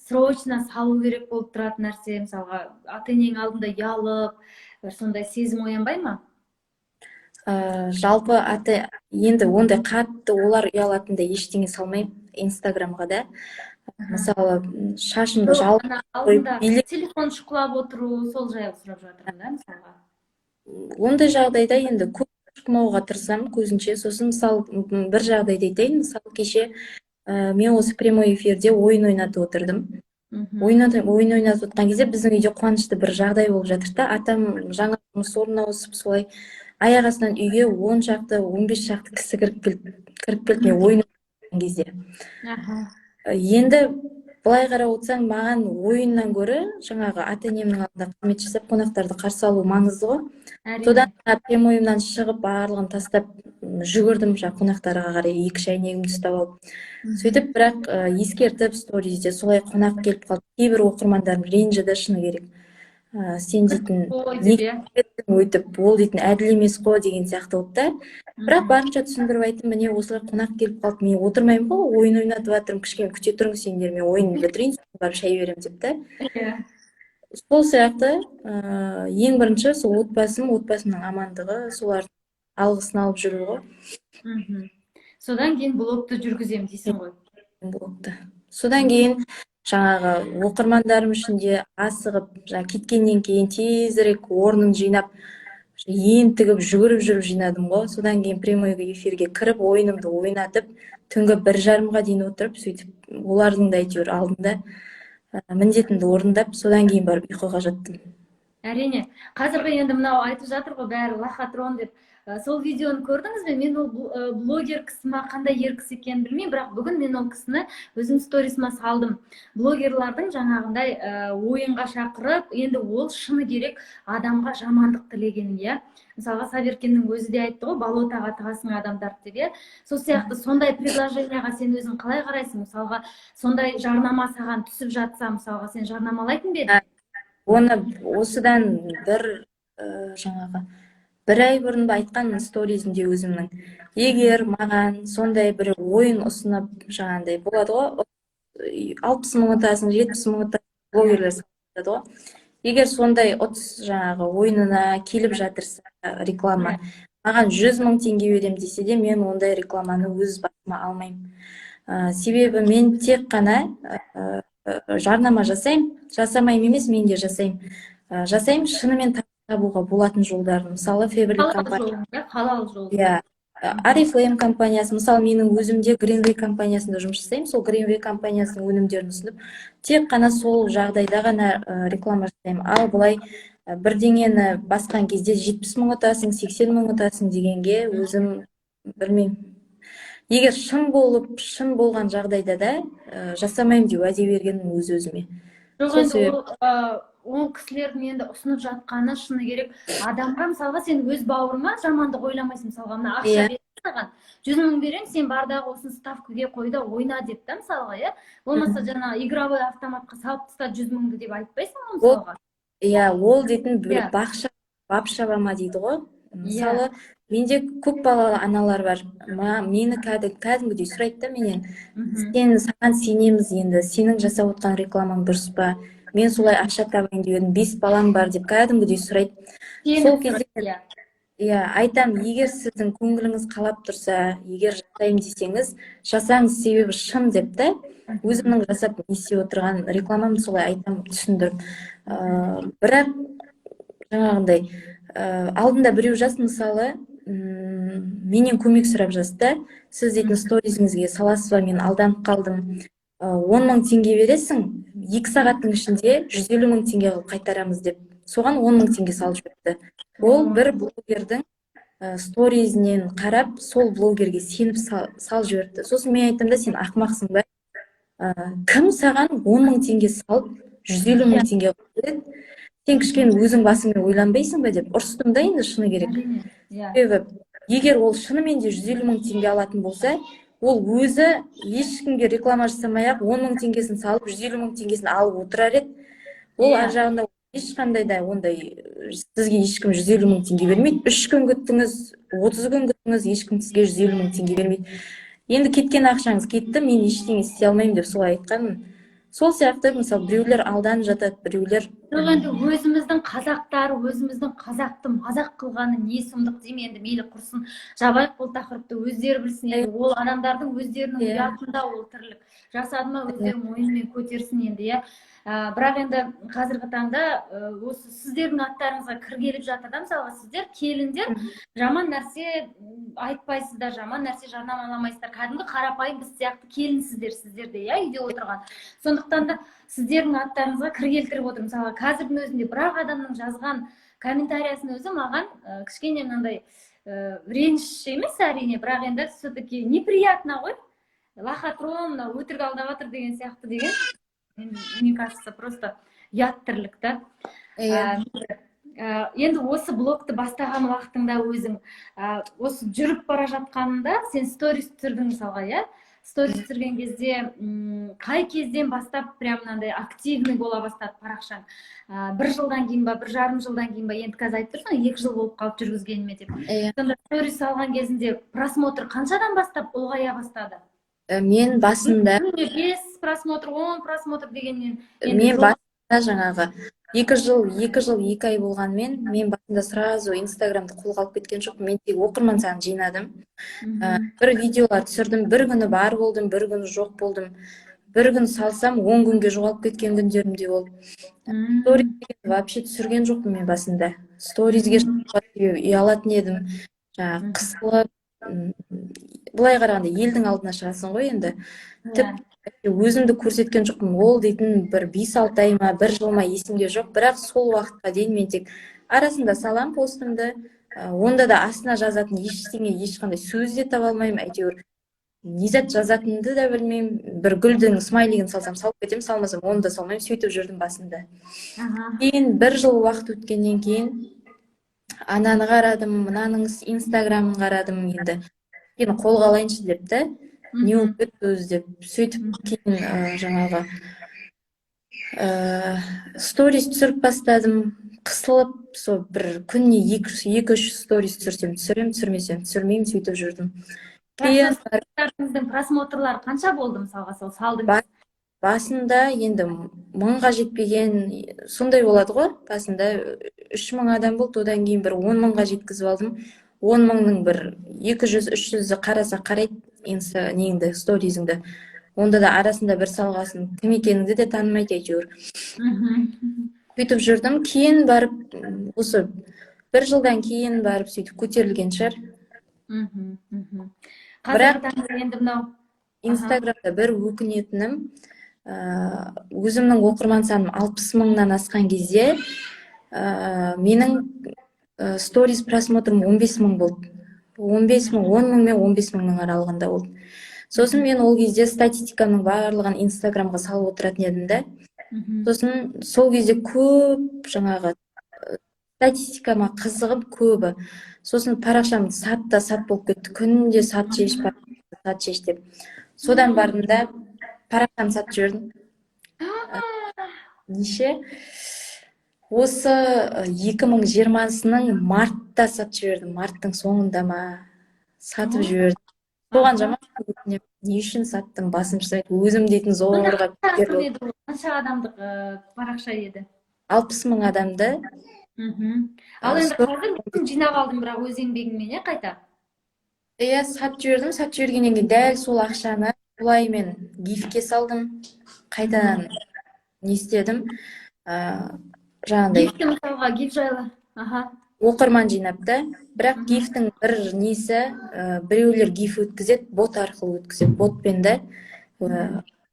Speaker 1: срочно салу керек болып тұратын нәрсе, мысалға ата-енең алдында ұялып, бір сондай сезім оянбай ма?
Speaker 2: Жалпы енді ондай қатты олар ұялатындай ештеңе салмаймын инстаграмға да. Мысалы шашымды жалып
Speaker 1: алдында телефон шұқылап отыру, сол жайлы сұрап жатырмын да, мысалға.
Speaker 2: Ондай жағдайда енді көп шықмауға тырысамын көзінше. Сосын мысалы бір жағдайды айтайын, мысалы кеше мен осы прямой эфирде ойын ойнатып отырдым. Ойын ойнатып отқан кезде біздің үйде қуанышты бір жағдай болып жатыр да. Атам жаңа жұмыс орнына ауысып, солай аяқ астынан үйге 10 шақты 15 шақты кісі кіріп келді мен ойын ойнатқан кезде. Енді былай қарап отырсаң, маған ойыннан гөрі жаңағы ата-енемнің алдында қызмет жасап қонақтарды қарсы алу маңызды ғой. Содан прямойымнан шығып барлығын тастап жүгірдім қонақтарға қарай, 2 шәйнегімді ұстап алып. Сөйтіп бірақ ескертіп сторизде солай қонақ келіп қалды. Кейбір оқырмандарым ренжіді, шыны керек. Сен дейтін өйтіп, ол дейтін әділ емес қой деген сияқты болды да. Бірақ барынша түсіндіріп айттым, міне осылай қонақ келіп қалды, мен отырмаймын ғой, ойын ойнатып жатырмын, кішкене күте тұрыңыз сендер, мен ойынды бітірейін, сосын барып шай беремін деп та. Сол сияқты ең бірінші сол отбасымның амандығы, солардың алғысын алып жүру ғой.
Speaker 1: Содан кейін блогты жүргіземін дейсің ғой.
Speaker 2: Блогты. Содан кейін жаңағы оқырмандарым ішінде асығып, кеткеннен кейін тезірек орнын жинап, ентігіп жүгіріп жүріп жинадым ғой. Содан кейін прямой эфирге кіріп, ойынымды ойнатып, түнгі 1:30-ға дейін отырып, сөйтіп олардың да әйтеуір алдында міндетімді орындап, содан кейін барып ұйқыға жаттым.
Speaker 1: Әрине, қазіргі енді мынау айтып жатыр ғой, бәрі лохотрон деп. Сол видеоны көрдіңіз бе? Мен ол блогер кісі ма, қандай ер кісі екенін білмеймін, бірақ бүгін мен ол кісіні өзім сторисіма салдым. Блогерлардың жаңағындай ойынға шақырып, енді ол шыны керек адамға жамандық тілеген, иә. Мысалға Саберкеннің өзі де айтты ғой, болотаға тығасың адамдарды деп, сол сияқты сондай предложенияға сен өзің қалай қарайсың? Мысалға сондай жарнама саған түсіп жатса, мысалға сен жарнамалайтын ба едің?
Speaker 2: Оны осыдан бір ай бұрын айтқан сторизімде өзімнің. Егер маған сондай бір ойын ұсынып, жаңағындай болады ғой, 60 мың ұтасың, 70 мың ұтасың, блогерлер сатады ғой. Егер сондай жаңағы ойынына келіп жатырса реклама, маған 100 мың теңге берем десе де, мен ондай рекламаны өз басыма алмаймын. Себебі мен тек қана жарнама жасамаймын емес, мен де жасаймын, шынымен табуға болатын жолдарын. Мысалы Фаберлик компаниясы,
Speaker 1: халал жол.
Speaker 2: Арифлейм компаниясы, мысалы менің өзімде Greenway компаниясында жұмыс жасаймын, сол Greenway компаниясының өнімдерін ұсынып, тек қана сол жағдайда ғана реклама жасаймын. Ал былай бірдеңені басқан кезде 70 мың ұтасың, 80 мың ұтасың дегенге өзім білмеймін. Егер шын болған жағдайда да жасамаймын деп уәде бергенмін өз-өзіме.
Speaker 1: Ол кісілердің енді ұсынып жатқаны шыны керек адамға, мысалға сен өз бауырыңа жамандық ойламайсың. Мысалға мына ақша беремін саған, 100 мың беремін, сен бардағы осыны ставкіге қой да ойна деп та, мысалға, иә. Болмаса жаңағы игровой автоматқа салып таста 100 мыңды деп айтпайсың ғой, мысалға.
Speaker 2: Иә, ол дейтін бап шабама дейді ғой. Мысалы, менде көп балалы аналар бар. Мені кәдімгідей сұрайды да менен, саған сенеміз енді, сенің жасап отқан рекламаң дұрыс па? Мен солай ақша табайын деп едім, 5 балам бар деп кәдімгідей сұрайды. Сол кезде иә, айтам, егер сіздің көңіліңіз қалап тұрса, егер жасаймын десеңіз, жасаңыз, себебі шын деп та, өзімнің жасап не істеп отырған рекламамды солай айтам, түсіндіріп. Бірақ жаңағындай, алдында біреу жас, мысалы, менен көмек сұрап жазды, сіз дейтін сторизіңізге саласыз ба, мен алданып қалдым, 10 мың теңге бересің, 2 сағаттың ішінде 150 мың теңге қылып қайтарамыз деп, соған 10 мың теңге салып жіберді. Ол бір блогердің сторизінен қарап, сол блогерге сеніп сал жіберді. Сосын мен айттым да, сен ақымақсың ба? Кім саған 10 мың теңге салып, 150 мың теңге қылып, сен кішкене өзің басыңмен ойланбайсың ба деп ұрыстым да, енді шыны керек. Себебі егер ол шынымен де 150 мың теңге алатын болса, ол өзі ешкімге реклама жасамай-ақ 10 мың теңгесін салып, 150 мың теңгесін алып отырар еді. Ол ар жағында ешқандай да ондай сізге ешкім 150 мың теңге бермейді. 3 күн күттіңіз, 30 күн күттіңіз, ешкім сізге 150 мың теңге бермейді. Енді кеткен ақшаңыз кетті, мен ештеңе істей алмаймын деп солай айтқанмын. Сол сияқты, мысалы, біреулер алданып жатады, біреулер
Speaker 1: жоқ, енді өзіміздің қазақтар, өзіміздің қазақты мазақ қылғаны не сұмдық деймін, енді мейлі құрсын, жабайық бұл тақырыпты, өздері білсін, енді ол адамдардың өздерінің ұятында ол тірлік. Жасады ма өздері мойнымен көтерсін енді, иә. Бірақ енді қазіргі таңда осы сіздердің аттарыңызға кір келіп жатыр да, мысалға сіздер келіндер жаман нәрсе айтпайсыздар, жаман нәрсе жарнамаламайсыздар, кәдімгі қарапайым біз сияқты келінсіздер сіздер де, иә, үйде отырған. Сондықтан да сіздердің аттарыңызға кір келтіріп отыр. Мысалы қазірдің өзінде бір адамның жазған комментариясының өзі маған кішкене мынандай реніш емес әрине, бірақ енді все-таки неприятно ғой, лохотрон, өтірік алдап жатыр деген сияқты деген. Мне кажется, просто ұят тірлік та. Енді осы блогты бастаған уақытыңда өзің, осы жүріп бара жатқанында сен сторис түсірдің мысалға, иә? Сторис түсірген кезде қай кезден бастап прям мынандай активный бола бастады парақшаң? 1 жылдан кейін ба, 1,5 жылдан кейін ба? Енді қазір айтып тұрсың, 2 жыл болып қалып жүргізгеніме деп. Сонда сторис салған кезінде просмотр қаншадан бастап ұлғая бастады?
Speaker 2: Мен басында
Speaker 1: 5 просмотр, 10 просмотр дегеннен.
Speaker 2: Мен басында жаңағы 2 жыл 2 ай болғанмен, мен басында сразу инстаграмды қолға алып кеткен жоқпын. Мен тек оқырман санын жинадым. Бір видеолар түсірдім, бір күні бар болдым, бір күні жоқ болдым. Бір күн салсам 10 күнге жоғалып кеткен күндерім де болды. Сторис вообще түсірген жоқпын мен басында. Сторизге ұялатын едім. Жаңағы қысылып, былай қарағанда елдің алдына шығасың ғой енді. Тіпті өзімді көрсеткен жоқпын. Ол дейтін бір 5-6 ай ма, 1 жыл ма есімде жоқ. Бірақ сол уақытқа дейін мен тек арасында салам постымды. Онда да астына жазатын ештеңе, ешқандай сөз де таба алмаймын. Әйтеуір не зат жазатынымды да білмеймін. Бір гүлдің смайлигін салсам салып кетемін, салмасам оны да салмаймын. Сөйтіп жүрдім басында. Кейін 1 жыл уақыт өткеннен кейін ананы қарадым, мынаның инстаграмын қарадым енді. Кейін қолға алайыншы деп та, не болып кетті өзі деп. Сөйтіп кейін жаңағы сторис түсіріп бастадым. Қысылып, сол бір күніне 2-3 сторис түсірсем түсірем, түсірмесем түсірмеймін, сөйтіп жүрдім.
Speaker 1: Стористеріңіздің просмотрлары қанша болды мысалға сол салдыңыз?
Speaker 2: Басында енді 1000-ға жетпеген, сондай болады ғой. Басында 3000 адам болды, одан кейін бір 10 мыңға жеткізіп алдым. 10 мыңның бір 200-300-і қараса қарайды неңді, сторизіңді. Онда да арасында бір салғасын, кім екеніңді де танымайды әйтеуір. Сөйтіп жүрдім, кейін барып, осы 1 жылдан кейін барып сөйтіп көтерілген шығар. Бірақ
Speaker 1: енді мынау
Speaker 2: инстаграмда бір өкінетінім, өзімнің оқырман саным 60 мыңнан асқан кезде менің сторис просмотрым 15 мың болды. 15 мың, 10 мың мен 15 мыңның аралығында болды. Сосын мен ол кезде статистиканың барлығын инстаграмға салып отыратын едім да. Сосын сол кезде көп жаңағы статистикама қызығып көбі. Сосын парақшам сат болып кетті. Күнде сат шеш деп. Содан бардым да парақшам сатып жібердім. Неше? Осы 2020-ның мартта сатып жібердім. Марттың соңында ма сатып жібердім. Соған жаман өкінемін. Не үшін саттым, басым шырайды. Өзім дейтін зорға
Speaker 1: қанша адамдық парақша еді?
Speaker 2: 60 мың адамды
Speaker 1: Ал енді қазір жинап алдым, бірақ өз еңбегіммен қайта.
Speaker 2: Иә, сатып жібердім. Сатып жібергеннен кейін дәл сол ақшаны солай мен гифке салдым. Қайтадан не істедім? Жаңағыдай
Speaker 1: Гифті мысалға, гиф жайлы.
Speaker 2: оқырман жинап та. Бірақ гифтің бір несі, біреулер гиф өткізеді, бот арқылы өткізеді. Ботпен де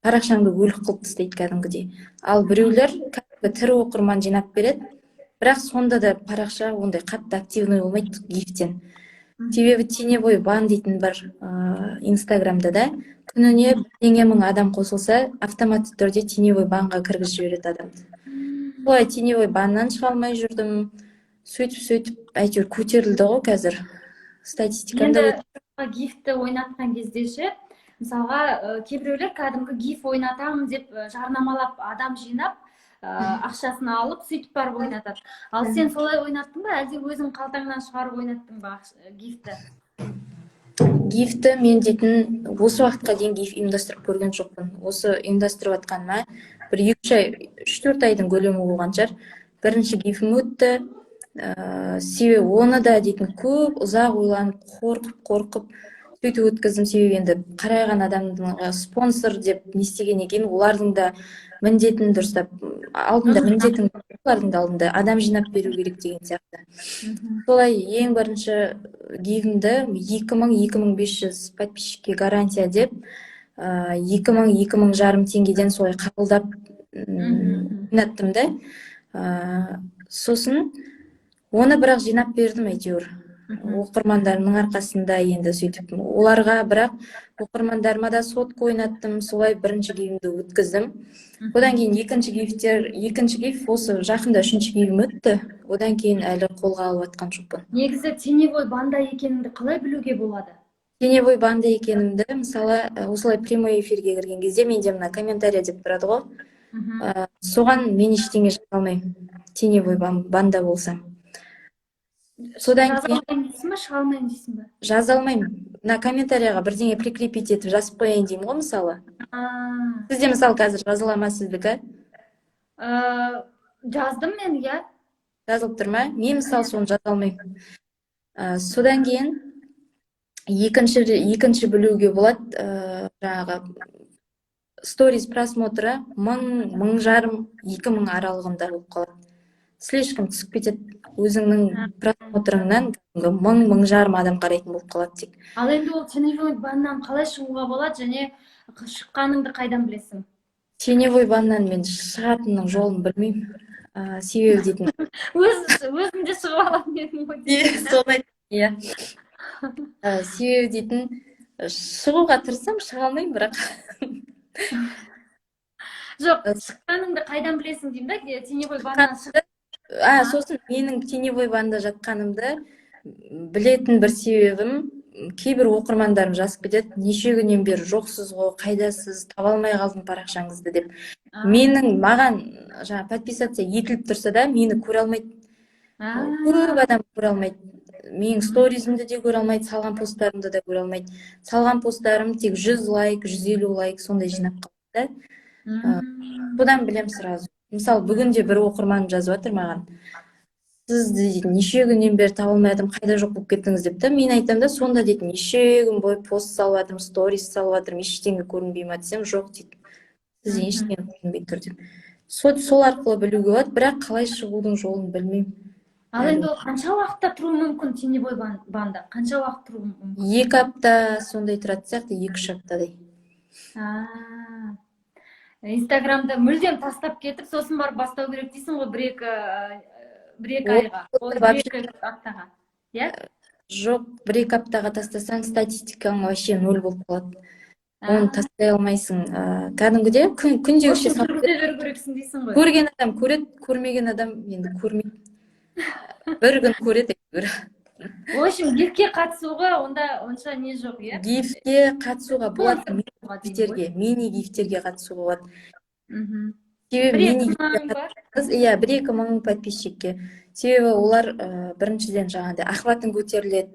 Speaker 2: парақшаңды өлік қылып тастайды кәдімгідей. Ал біреулер кәдімгі тірі оқырман жинап береді. Бірақ сонда да парақша ондай қатты активный болмайды гифтен. Себебі теневой бан дейтін бар инстаграмда да, күніне 1000 адам қосылса, автоматты түрде теневой банға кіргізіп жібереді адамды. Солай теневой баннан шыға алмай жүрдім. Сөйтіп, әйтеуір көтерілді ғой қазір. Статистикамда
Speaker 1: енді гифті ойнатқан кезде ше, мысалға кейбіреулер кәдімгі гиф ойнатамын деп жарнамалап адам жинап, ақшасын алып, сөйтіп барып ойнатады. Ал сен солай ойнаттың ба, әлде өзің қалтаңнан шығарып ойнаттың ба гифті?
Speaker 2: Гифті мен дейтін осы уақытқа дейін гиф ұйымдастырып көрген жоқпын. Осы ұйымдастырып атқаныма бір 3-4 айдың көлемі болған шығар. Бірінші гифім өтті. Себебі оны да дейтін көп ұзақ ойланып, қорқып сөйтіп өткіздім. Себебі енді қарайған адамдың спонсор деп не істеген екен, олардың да міндетін дұрыстап алдында міндетін олардың да алдында адам жинап беру керек деген сияқты. Солай ең бірінші гифімді 2000-2500 подписчикке гарантия деп 2000-2500 теңгеден солай қабылдап ойнаттым да. Сосын оны бірақ жинап бердім әйтеуір. Оқырмандарымның арқасында енді сөйтіп оларға, бірақ оқырмандарыма да сотка ойнаттым, солай бірінші гифімді өткіздім. Одан кейін екінші гиф осы жақында үшінші гифім өтті. Одан кейін әлі қолға алып атқан жоқпын.
Speaker 1: Негізі теневой банда екеніңді қалай білуге болады?
Speaker 2: Теневой банда екенімді, мысалы, осылай прямой эфирге кірген кезде менде мына комментария деп тұрады ғой. Соған мен ештеңе жаза алмаймын. Теневой банда болсам. Содан кейін
Speaker 1: жаза алмаймын дейсің ба, шыға алмаймын дейсің ба?
Speaker 2: Жаза алмаймын. Мына комментарияға бірдеңе прикрепить етіп жазып қояйын деймін ғой, мысалы. Сізде мысалы қазір жазыла ма сіздікі?
Speaker 1: Жаздым мен, иә.
Speaker 2: Жазылып тұр ма? Мен мысалы соны жаза алмаймын. Содан кейін екінші білуге болады, жаңағы сторис просмотры 1000-1500, 2000 аралығында болып қалады. Слишком түсіп кетеді, өзіңнің просмотрыңнан 1000-1500 адам қарайтын болып қалады тек.
Speaker 1: Ал енді ол теневой баннан қалай шығуға болады, және шыққаныңды қайдан білесің?
Speaker 2: Теневой баннан мен шығатынның жолын білмеймін. Себебі дейтін.
Speaker 1: Өзім де шығып аламын дедім ғой.
Speaker 2: Иә. Себебі дейтін, шығуға тырысам, шыға алмаймын, бірақ.
Speaker 1: Жоқ, шыққаныңды қайдан білесің деймін да, теневой баннан шығып.
Speaker 2: Сосын менің теневой банда жатқанымды білетін бір себебім, кейбір оқырмандарым жазып кетеді, неше күннен бері жоқсыз ғой, қайдасыз, таба алмай қалдым парақшаңызды деп. Маған жаңа подписация етіліп тұрса да, мені көре алмайды. Көп адам көре алмайды. Менің сторизімді де көре алмайды, салған посттарымды да көре алмайды. Салған посттарым тек 100 лайк, 150 лайк сондай жинап қалды да. Бұдан білем сразу. Мысалы, бүгінде бір оқырман жазып жатыр маған. Сіз дейтін, неше күннен бері таба алмадым, қайда жоқ болып кеттіңіз деп та. Мен айтам да, сонда дейтін, неше күн бойы пост салып жатырмын, сторис салып жатырмын, ештеңе көрінбей ма десем, жоқ дейді. Сіз ештеңе көрінбей тұр деп. Сол арқылы білуге болады, бірақ қалай шығудың жолын білмеймін.
Speaker 1: Ал енді ол қанша уақытта тұруы мүмкін теневой банда? Қанша уақыт тұруы мүмкін?
Speaker 2: 2 апта сондай тұратын сияқты, 2-3 аптадай.
Speaker 1: Инстаграмда мүлдем тастап кетіп, сосын барып бастау керек дейсің ғой, бір-екі айға, бір-екі аптаға.
Speaker 2: Жоқ, 1-2 аптаға тастасаң статистикаң вообще 0 болып қалады. Оны тастай алмайсың. Кәдімгіде күндегіше
Speaker 1: жүргізе беру керексің дейсің ғой.
Speaker 2: Көрген адам көреді, көрмеген адам енді көрмейді. Бір күн көреді.
Speaker 1: В общем, гифке қатысуға онда онша не жоқ, иә?
Speaker 2: Гифке қатысуға болады, мини-гифтерге қатысуға болады. Себебі мини-гифтерге 1-2 мың подписчикке. Себебі олар біріншіден жаңағыдай охватын көтеріледі,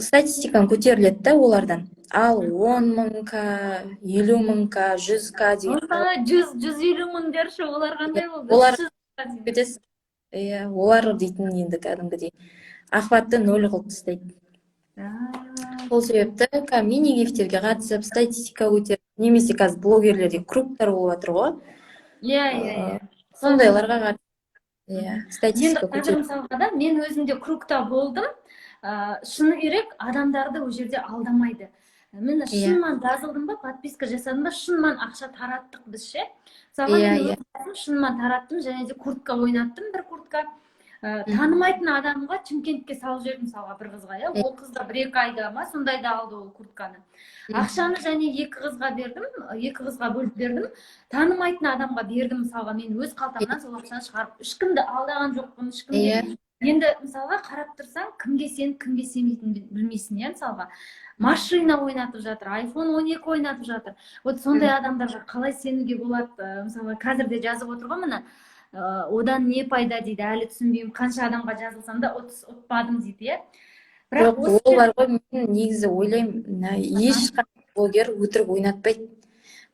Speaker 2: статистикаң көтеріледі да олардан. Ал 10 мыңға, 50 мыңға, 100ға деген.
Speaker 1: 100-150 мыңдар ше, олар қандай болды?
Speaker 2: кетесің. Иә, олар дейтін енді кәдімгідей охватты 0 қылып тастайды. Сол себепті мини-гифтерге қатысып, статистика көтеріп, немесе қазір блогерлерде кругтар болып жатыр ғой.
Speaker 1: Иә.
Speaker 2: Сондайларға қатысып,
Speaker 1: енді
Speaker 2: статистика
Speaker 1: қазір
Speaker 2: көтеріп.
Speaker 1: мысалға да мен өзім де кругта болдым. Шыны керек, адамдарды ол жерде алдамайды. Мен шынымен жазылдым ба, подписка жасадым ба, шынымен ақша тараттық біз ше. Мысалға мен өзім шынымен тараттым, және де куртка ойнаттым, бір куртка. Танымайтын адамға Шымкентке салып жібердім, мысалға бір қызға, иә. Ол қыз да 1-2 айда ма сондайда алды ол куртканы. Ақшаны және 2 қызға бердім, 2 қызға бөліп бердім. Танымайтын адамға бердім, мысалға мен өз қалтамнан сол ақшаны шығарып, ешкімді алдаған жоқпын, ешкімге. Енді мысалға қарап тұрсаң, кімге сеніп, кімге сенбейтінін білмейсің, иә, мысалға. Машина ойнатып жатыр, iPhone 12 ойнатып жатыр. Вот сондай адамдарға қалай сенуге болады? Мысалға қазір де жазып отыр ғой мына. Одан не пайда дейді, әлі түсінбеймін, қанша адамға жазылсам да ұтпадым дейді, иә.
Speaker 2: Бірақ ол бар ғой, мен негізі ойлаймын, ешқандай блогер өтірік ойнатпайды.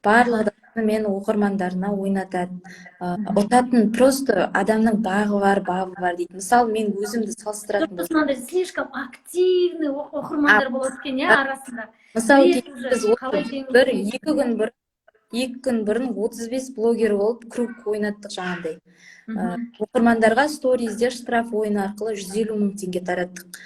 Speaker 2: Барлығы да мен оқырмандарына ойнатады. Ұтатын просто адамның бағы бар, бабы бар дейді. Мысалы, мен өзімді салыстыратын болсам.
Speaker 1: Слишком активный оқырмандар болады екен, иә, арасында.
Speaker 2: Мысалы, біз 2 күн бұрын 35 блогер болып круг ойнаттық жаңағыдай. Оқырмандарға сториздер штраф ойыны арқылы 150 000 теңге тараттық.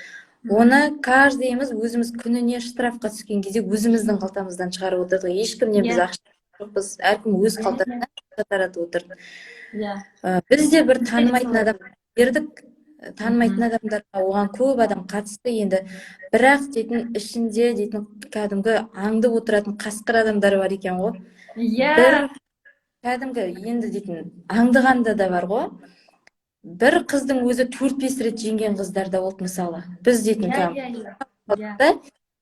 Speaker 2: Оны каждыйымыз өзіміз күніне штрафқа түскен кезде өзіміздің қалтамыздан шығарып отырдық. Ешкімнен біз ақша жоқпыз, әркім өз қалтасынан таратып отырды. Біз де бір танымайтын адам бердік. Танымайтын адамдарға оған көп адам қатысты. Енді бірақ дейтін ішінде дейтін кәдімгі аңдып отыратын қасқыр адамдар бар екен ғой. Бір кәдімгі енді дейтін аңдығанда да бар ғой. Бір қыздың өзі 4-5 рет жеңген қыздар да болды мысалы. Біз дейтін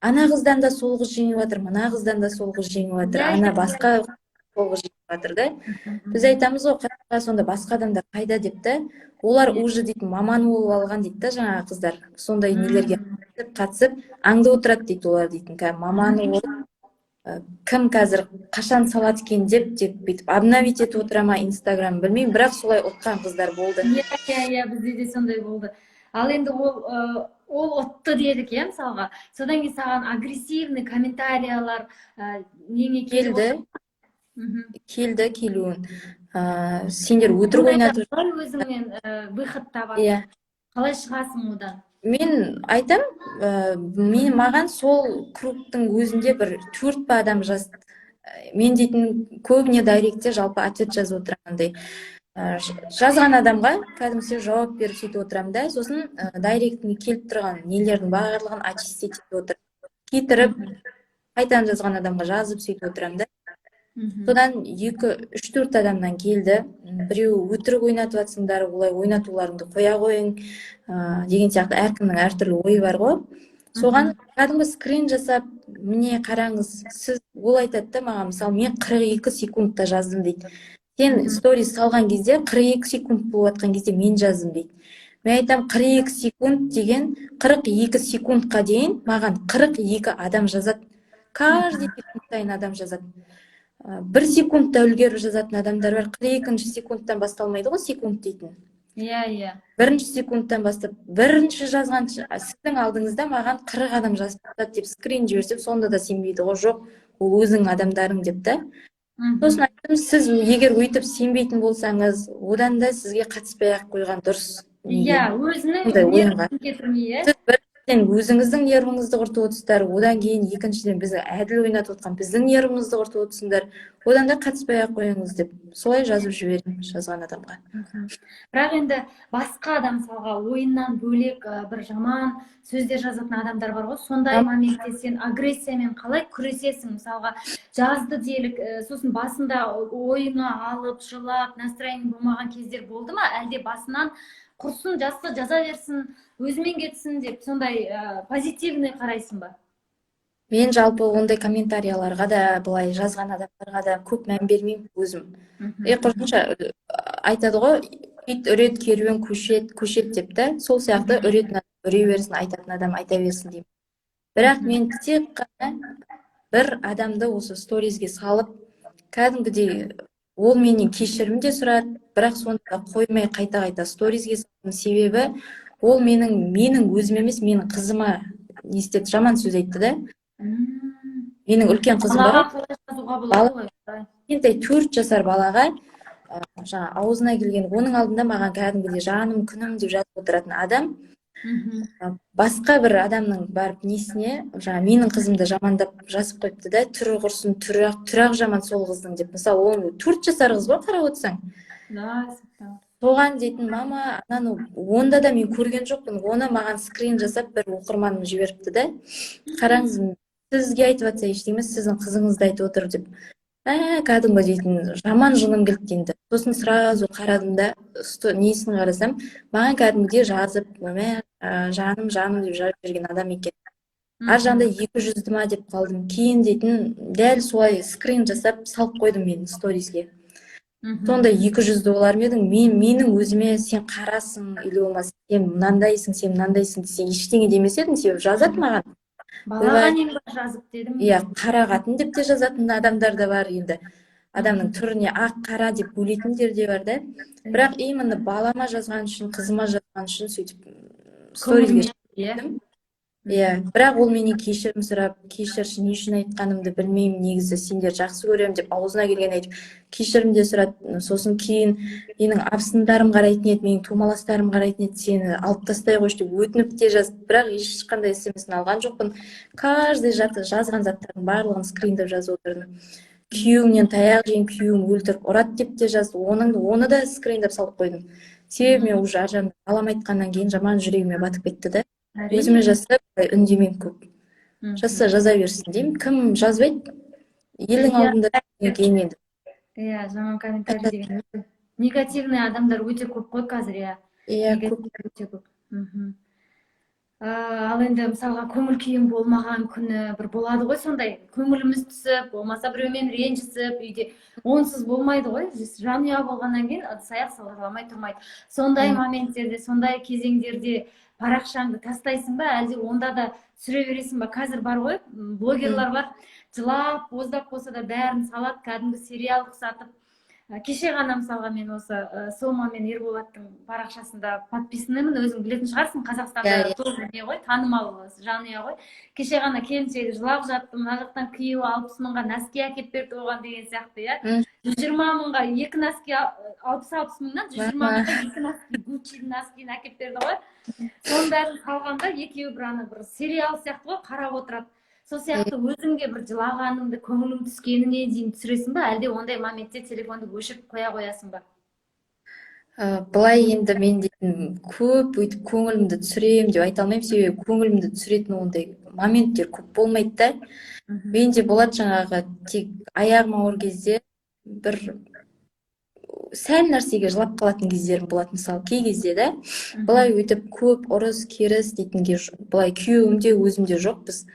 Speaker 2: ана қыздан да сол қыз жеңіп жатыр, мына қыздан да сол қыз жеңіп жатыр, ана басқа сол қыз жеңіп жатыр да. Біз айтамыз ғой, сонда басқа адамдар қайда деп та, олар уже дейтін маман болып алған дейді да жаңағы қыздар. Сондай нелерге қатысып, аңдып отырады дейді олар дейтін. Маманы болып кім қазір қашан салады екен деп бүйтіп обновить етіп отыра ма Инстаграм білмеймін, бірақ солай ұтқан қыздар болды.
Speaker 1: Иә, бізде де сондай болды. Ал енді ол ұтты дедік, иә, мысалға. Содан кейін саған агрессивный комментариялар неге
Speaker 2: келуін. Сендер өтірік ойнатып
Speaker 1: жүрсіңдер. Өзіңнен выход табасың. Қалай шығасың одан?
Speaker 2: Мен айтам, маған сол кругтың өзінде бір 4 адам жазды. Мен дейтін көбіне дайректте жалпы ответ жазып отырамын. Жазған адамға кәдімгідей жауап беріп сөйтіп отырамын да, сосын дайректіне келіп тұрған нелердің барлығын очистить етіп отырып, кетіріп, қайтадан жазған адамға жазып сөйтіп отырамын да. Содан 2-3-4 адамнан келді. Біреу өтірік ойнатып жатсыңдар, олай ойнатуларыңды қоя қойың деген сияқты әркімнің әртүрлі ойы бар ғой. Соған кәдімгі скрин жасап, міне қараңыз, сіз ол айтады да маған, мысалы, мен 42 секундта жаздым дейді. Сен сторис салған кезде 42 секунд болып жатқан кезде мен жаздым дейді. Мен айтам, 42 секунд деген 42 секундқа дейін маған 42 адам жазады. Каждый секунд сайын адам жазады. 1 секундта үлгеріп жазатын адамдар бар. 42 секундтан басталмайды ғой секунд дейтін.
Speaker 1: Иә.
Speaker 2: 1 секундтан бастап, бірінші жазған сіздің алдыңызда маған 40 адам жазып деп скрин жіберсем, сонда да сенбейді ғой, жоқ, ол өзің адамдарың деп та. Сосын айттым, сіз егер өйтіп сенбейтін болсаңыз, одан да сізге қатыспай ақ қойған дұрыс.
Speaker 1: Иә, өзінің нервін кетірмей,
Speaker 2: сіз біріншіден өзіңіздің нервіңізді құртып отырсыздар, одан кейін екіншіден бізді әділ ойнатып отқан біздің нервімізді құртып отырсыңдар, одан да қатыспай ақ қойыңыз деп солай жазып жіберемін жазған адамға.
Speaker 1: Бірақ енді басқа адам мысалға ойыннан бөлек бір жаман сөздер жазатын адамдар бар ғой, сондай моментте сен агрессиямен қалай күресесің? Мысалға жазды делік, сосын басында ойына алып, жылап, настроение болмаған кездер болды ма? Әлде басынан құрсын, жаза берсін, өзімен кетсін деп сондай позитивный қарайсың ба?
Speaker 2: Мен жалпы ондай комментарияларға да, былай жазған адамдарға да көп мән бермеймін өзім. Құрсынша айтады ғой, ит үрет керуен көшет деп та, сол сияқты үретін адам үре берсін, айтатын адам айта берсін деймін. Бірақ мен тек қана бір адамды осы сторизге салып, кәдімгідей ол менен кешірім де сұрады, бірақ соны да қоймай қайта сторизге салдым себебі ол менің өзім емес, менің қызыма не істеді, жаман сөз айтты да. Менің үлкен қызым бар.
Speaker 1: Балаға қалай жазуға болады ғой.
Speaker 2: Кішкентай 4 жасар балаға жаңа аузына келген, оның алдында маған кәдімгідей жаным күнім деп жазып отыратын адам басқа бір адамның барып несіне жаңа менің қызымды жамандап жазып қойыпты да, түрі құрсын, түрі жаман сол қыздың деп. Мысалы ол 4 жасар қыз ғой, қарап отырсаң. Соған дейтін, мама, онда да мен көрген жоқпын, оны маған скрин жасап бір оқырманым жіберіпті да. Қараңыз, сізге айтып жатса ештеңе емес, сіздің қызыңызды айтып отыр деп. Кәдімгі дейтін, жаман жыным келді енді. Сосын сразу қарадым да, несін қарасам, маған кәдімгідей жазып, жаным деп жазып берген адам екен. Ар жағында 200-ді ма деп қалдым. Кейін дейтін, дәл солай скрин жасап салып қойдым мен сторизге. Сонда 200-ді олар ма едің, менің өзіме сен қарасың, или болмаса сен мынандайсың десе ештеңе демес едім, себебі жазады маған.
Speaker 1: Балаға нем бар жазып дедім.
Speaker 2: Иә, қарағатын деп те жазатын адамдар да бар енді. Адамның түріне ақ қара деп бөлетіндер де бар да. Бірақ именно балама жазған үшін, қызыма жазған үшін сөйтіп сторизге жаздым. Иә, бірақ ол менен кешірім сұрап, кешірші, не үшін айтқанымды білмеймін, негізі сендер жақсы көремін деп аузына келген айтып, кешірім де сұрады. Сосын кейін менің абысындарым қарайтын еді, менің тумаластарым қарайтын еді, сені алып тастай қойшы деп өтініп те жазды. Бірақ ешқандай смс-ін алған жоқпын. Каждый жазған заттардың барлығын скриндеп жазып отырдым. Күйеуімнен таяқ жейін, күйеуім өлтіріп ұрады деп те жазды. Оны да скриндеп салып қойдым. Себебі мен уже ажарымды балам айтқаннан кейін жаман жүрегіме батып кетті да. Өзіме жазса үндемеймін көп. Жазса жаза берсін деймін. Кім жазбайды? Елдің алдында кейін енді.
Speaker 1: Иә, жаман комментарий деген. Негативный адамдар өте көп қой қазір, иә.
Speaker 2: Иә, көп.
Speaker 1: Өте көп. Ал енді мысалға көңіл күйім болмаған күні бір болады ғой, сондай көңіліміз түсіп, болмаса біреумен ренжісіп, үйде онсыз болмайды ғой, жанұя болғаннан кейін ыдыс-аяқ салғыламай тұрмайды. Сондай моменттерде, сондай кезеңдерде парақшаңды тастайсың ба, әлде онда да түсіре бересің ба? Қазір бар ғой, блогерлар бар, жылап, боздап болса да бәрін салады, кәдімгі сериал ұқсатып. Кеше ғана мысалға мен осы Сома мен Ерболаттың парақшасында подписанымын, өзің білетін шығарсың, Қазақстанда тоже не ғой, танымал жанұя ғой. Кеше ғана келіншегі жылап жатты, мына жақтан күйеуі 60 мыңға носки әкеліп берді оған деген сияқты, иә. 120 мыңға 2 носки, 60 мыңнан 120 мыңға 2 носки, Гуччидің носкиін әкеліп берді ғой. Соның бәрін қалғанда екеуі бір сериал сияқты ғой, қарап отырады. Сол сияқты өзіңге бір жылағаныңды, көңілің түскеніне дейін түсіресің ба, әлде ондай моментте телефонды өшіріп қоя қоясың ба?
Speaker 2: Былай енді мен дейтін көп өйтіп көңілімді түсірем деп айта алмаймын, себебі көңілімді түсіретін ондай моменттер көп болмайды да. Менде болады жаңағы тек аяғым ауыр кезде бір сәл нәрсеге жылап қалатын кездерім болады, мысалы кей кезде да. Былай өйтіп көп ұрыс керіс дейтінге былай күйеуімде өзімде жоқпыз.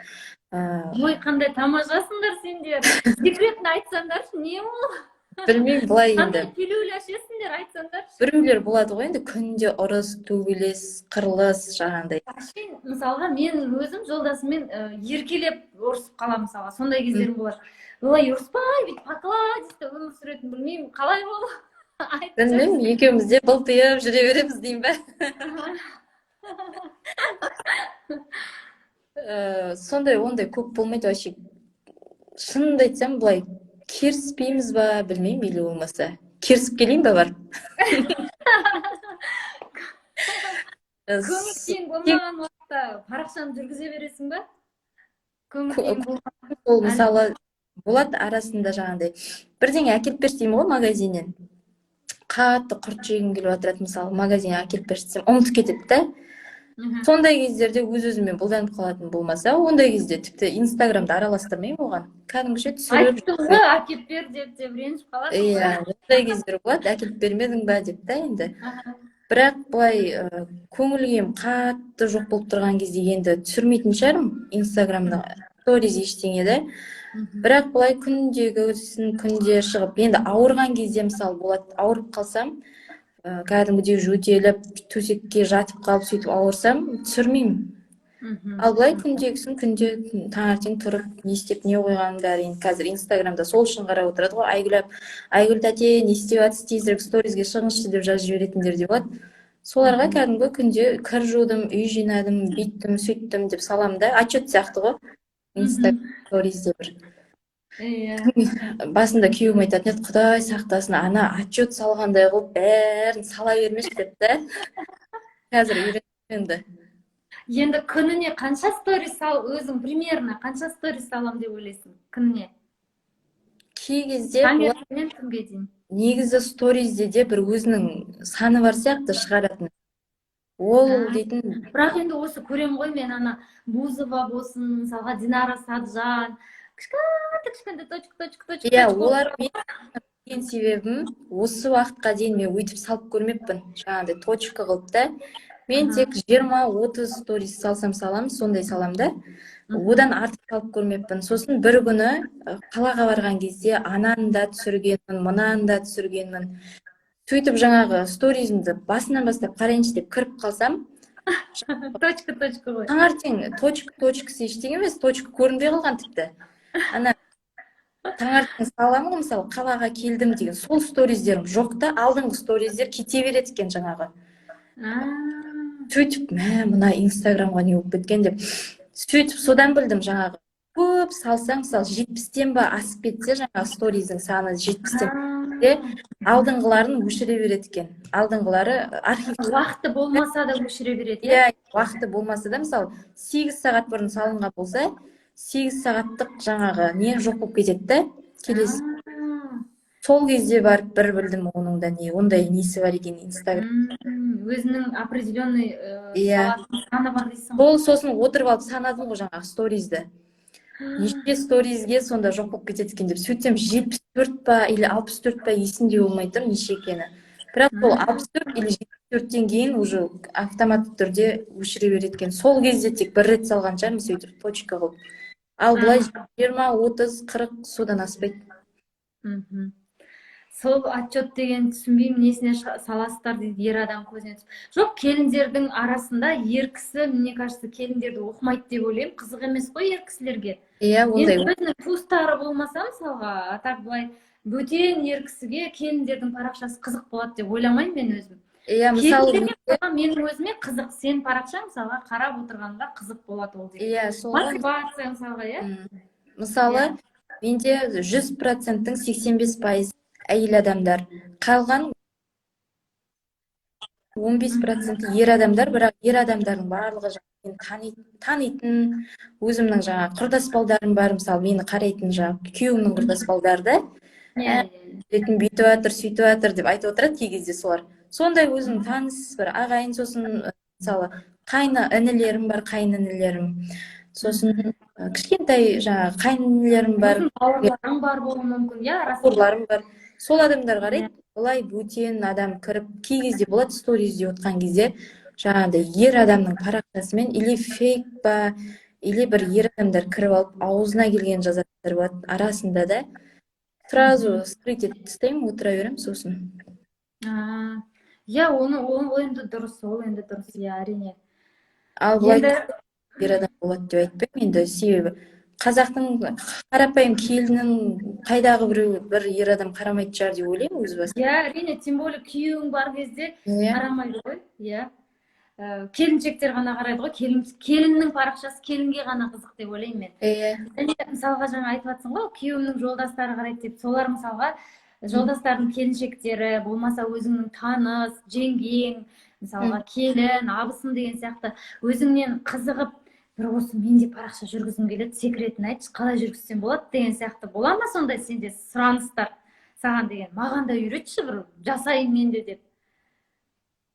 Speaker 1: Ой, қандай тамашасыңдар сендер. Секретін айтсаңдаршы, не ол?
Speaker 2: Білмеймін, былай енді.
Speaker 1: Қандай пилюля ішесіңдер, айтсаңдаршы.
Speaker 2: Біреулер болады ғой енді, күнде ұрыс, төбелес, қырылыс жаңағындай.
Speaker 1: Мысалға мен өзім жолдасыммен еркелеп ұрысып қаламын мысалға. Сондай кездерім болады. Олай ұрыспай, бүйтіп покладисті өмір сүретін білмеймін, қалай ол?
Speaker 2: Білмеймін, екеуміз де былтиып жүре береміз деймін бе? Сондай ондай көп болмайды вообще. Шынымды айтсам, былай керіспейміз ба, білмеймін, или болмаса. Керісіп келейін ба бар?
Speaker 1: Көңіл күйің болмаған уақытта парақшаны жүргізе бересің ба? Көңіл күйің болмаған.
Speaker 2: Ол мысалы болады арасында жаңағындай. Бірдеңе әкеліп берші деймін ғой магазиннен. Қатты құрт жегім келіп отырады, мысалы магазинге әкеліп берші десем, ұмытып кетеді да. Сондай кездерде өз-өзіме бұлданып қалатын болмаса, ондай кезде тіпті Инстаграмда араластырмаймын оған. Кәдімгіше түсіріп.
Speaker 1: Айттың ғой, әкеліп бер деп ренжіп қаласың.
Speaker 2: Иә, ондай кездер болады, әкеліп бермедің ба деп та енді. Бірақ былай көңілім қатты жоқ болып тұрған кезде енді түсірмейтін шығармын Инстаграмда сториз ештеңе де. Бірақ былай күнде шығып, енді ауырған кезде мысалы болады, ауырып қалсам, кәдімгідей жөтеліп, төсекке жатып қалып сөйтіп ауырсам, түсірмеймін. Ал былай күндегісін күнде таңертең тұрып не істеп не қойғанын бәрі енді қазір инстаграмда сол үшін қарап отырады ғой. Айгүл тәте не істеп жатсыз, тезірек сторизге шығыңызшы деп жазып жіберетіндер де болады. Соларға кәдімгі күнде кір жудым, үй жинадым, бүйттім, сөйттім деп саламын да, отчет сияқты ғой. Инстаграм сторизде бір. Басында күйеуім айтатын еді, Құдай сақтасын, ана отчет салғандай қылып бәрін сала бермеші деп та. Қазір үйрендім енді.
Speaker 1: Енді күніне қанша сторис өзің примерно қанша сторис салам деп ойлайсың күніне?
Speaker 2: Кей кезде
Speaker 1: таңертеңнен түнге дейін.
Speaker 2: Негізі сторизде де бір өзінің саны бар сияқты шығаратын. Ол дейтін.
Speaker 1: Бірақ енді осы көрем ғой мен, ана Бузова болсын, мысалға Динара Саджан, кішкентай точка.
Speaker 2: Иә, олар мен себебім осы уақытқа дейін мен өйтіп салып көрмеппін. Жаңағыдай точка қылып та. Мен тек 20-30 сторис салсам салам, сондай салам да. Одан артық салып көрмеппін. Сосын бір күні қалаға барған кезде ананы да түсіргенмін, мынаны да түсіргенмін. Сөйтіп жаңағы сторизімді басынан бастап қарайыншы деп кіріп қалсам,
Speaker 1: точка ғой.
Speaker 2: Таңертең точкасы ештеңе емес, точка көрінбей қалған тіпті. Ана таңертең саламын ғой, мысалы қалаға келдім деген сол сториздерім жоқ та, алдыңғы сториздер кете береді екен жаңағы. Сөйтіп, мына инстаграмға не болып кеткен деп. Сөйтіп содан білдім жаңағы. Көп салсаң, мысалы 70-тен ба асып кетсе жаңағы сториздің саны 70-тен де алдыңғыларын өшіре береді екен. Алдыңғылары архив.
Speaker 1: Уақыты болмаса да өшіре береді.
Speaker 2: Иә, уақыты болмаса да, мысалы 8 сағат бұрын салынған болса, 8 сағаттық жаңағы не жоқ болып кетеді да, келесі. Сол кезде барып бір білдім оның да не, ондай несі бар екен инстаграм.
Speaker 1: Өзінің определенный саны бар дейсің.
Speaker 2: Ол сосын отырып алып санадым ғой жаңағы сторизді. Неше сторизге сонда жоқ болып кетеді екен деп. Сөйтсем 74 па или 64 па есімде болмай тұр неше екені. Бірақ ол 64 или 74-тен кейін уже автоматты түрде өшіре береді екен. Сол кезде тек бір рет салған шығармын сөйтіп точка қылып. Ал былай 20, 30, 40 содан аспайды.
Speaker 1: Сол отчет деген түсінбеймін, несіне саласыздар дейді ер адам көзіне түсіп. Жоқ, келіндердің арасында ер кісі, мне кажется, келіндерді оқымайды деп ойлаймын. Қызық емес қой ер кісілерге.
Speaker 2: Иә, ондай.
Speaker 1: Енді өзінің туыстары болмаса, мысалға, атақ былай бөтен ер кісіге келіндердің парақшасы қызық болады деп ойламаймын мен өзім.
Speaker 2: Иә, мысалы
Speaker 1: менің өзіме қызық, сен парақша мысалға қарап отырғанда қызық болады ол деген.
Speaker 2: Иә,
Speaker 1: мотивация мысалға, иә.
Speaker 2: Мысалы, менде 100%-ның 85% әйел адамдар, қалған 15% ер адамдар, бірақ ер адамдардың барлығы танитын, өзімнің жаңа құрдас балдарым бар, мысалы мені қарайтын жаңа күйеуімнің құрдас балдары, бүйтіп жатыр, сөйтіп жатыр деп айтып отырады кей кезде солар. Сондай өзім таныс бір ағайын, сосын мысалы қайны інілерім бар, қайын-інілерім. Сосын кішкентай жаңа қайын-інілерім бар.
Speaker 1: Бауырларым бар болуы мүмкін, иә,
Speaker 2: бауырларым бар. Сол адамдар қарайды, былай бөтен адам кіріп, кей кезде болады сторизде отқан кезде, жаңағыдай ер адамның парақшасымен или фейк па, или бір ер адамдар кіріп алып, аузына келген жазатындар болады. Арасында да сразу скрыть етіп тастаймын, отыра беремін сосын.
Speaker 1: Иә, ол енді дұрыс, иә, әрине.
Speaker 2: Ал былай ер адам болады деп айтпаймын енді, себебі қазақтың қарапайым келінін қайдағы бір ер адам қарамайды шығар деп ойлаймын өз басым.
Speaker 1: Иә, әрине, тем более күйеуің бар кезде қарамайды ғой, иә. Келіншектер ғана қарайды ғой, келіннің парақшасы келінге ғана қызық деп ойлаймын мен. Және мысалға жаңа айтып жатсың ғой, күйеуімнің жолдастары қарайды деп, солар мысалға жолдастардың келіншектері, болмаса өзіңнің таныс, жеңгең, мысалға келін, абысын деген сияқты өзіңнен қызығып, бір осы менде парақша жүргізгім келеді, секретін айтшы, қалай жүргізсем болады деген сияқты бола ма сондай сенде сұраныстар саған деген? Маған да үйретші, бір жасайын мен де деп.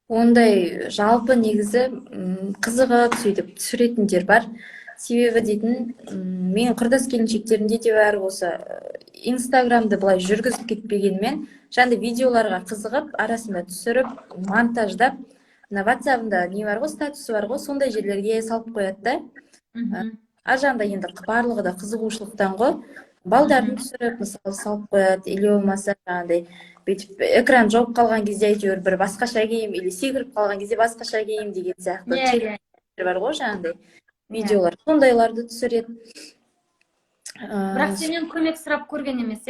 Speaker 2: Ондай жалпы негізі қызығып сөйтіп түсіретіндер бар. Себебі дейтін, мен құрдас келіншектерімде де бар осы инстаграмды былай жүргізіп кетпегенмен, жаңды видеоларға қызығып, арасында түсіріп, монтаждап, WhatsApp-ында не бар ғой, статусы бар ғой, сондай жерлерге салып қояды да. Ар жағында енді барлығы да қызығушылықтан ғой, балдарын түсіріп, мысалы салып қояды, или болмаса жаңағыдай бүйтіп экран жауып қалған кезде әйтеуір бір басқаша киім, или секіріп қалған кезде басқаша киім деген сияқты бар ғой жаңағыдай. видеолар сондайларды түсіреді.
Speaker 1: Бірақ сенен көмек сұрап көрген емес,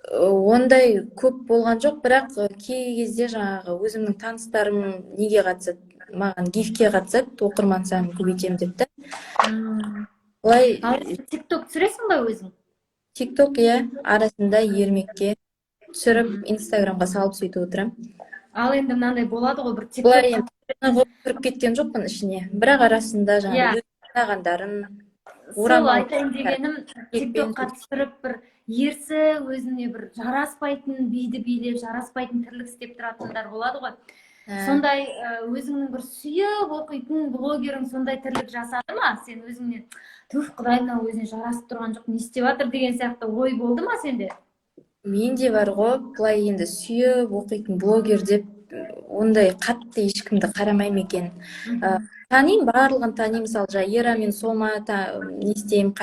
Speaker 2: Ондай көп болған жоқ, бірақ кей кезде жаңағы өзімнің таныстарым неге қатысады, маған гифке қатысады, оқырман санын көбейтемін деп та. Былай
Speaker 1: Ал тикток түсіресің ба өзің?
Speaker 2: тикток арасында ермекке түсіріп инстаграмға салып сөйтіп отырамын.
Speaker 1: Ал енді мынандай болады ғой, бір
Speaker 2: Былай
Speaker 1: тикток
Speaker 2: кіріп кеткен жоқпын ішіне, бірақ арасында жаңағы ойлағандарын
Speaker 1: сол айтайын дегенім, тиктокқа түсіріп бір ерсі өзіне бір жараспайтын биді билеп, жараспайтын тірлік істеп тұратындар болады ғой. Сондай өзіңнің бір сүйіп оқитын блогерің сондай тірлік жасады ма? Сен өзіңнен, туф, Құдай, мынау өзіне жарасып тұрған жоқ, не істеп жатыр деген сияқты ой болды ма сенде?
Speaker 2: Менде бар ғой, былай енді сүйіп оқитын блогер деп ондай қатты ешкімді қарамаймын екен. Танимын, барлығын танимын. Мысалы, Ера мен Сома не істеймін,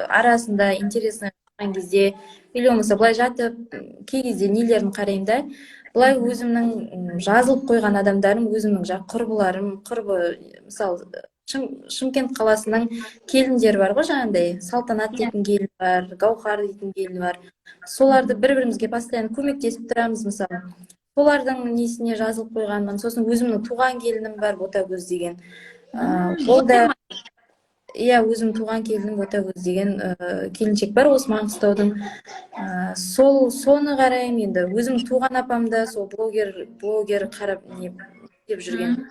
Speaker 2: арасында интересный қылған кезде, или болмаса былай жатып, кей кезде нелерін қараймын да. Былай өзімнің жазылып қойған адамдарым, өзімнің құрбыларым, мысалы, Шымкент қаласының келіндері бар ғой, жаңағындай Салтанат дейтін келін бар, Гаухар дейтін келін бар. Соларды бір-бірімізге постоянно көмектесіп тұрамыз, мысалы. Солардың несіне жазылып қойғанмын. Сосын өзімнің туған келінім бар, Ботагөз деген. Ол да өзім туған келінім Ботагөз деген келіншек бар, осы Маңғыстаудың. Соны қараймын енді. Өзім туған апам да сол блогер қарап деп жүрген.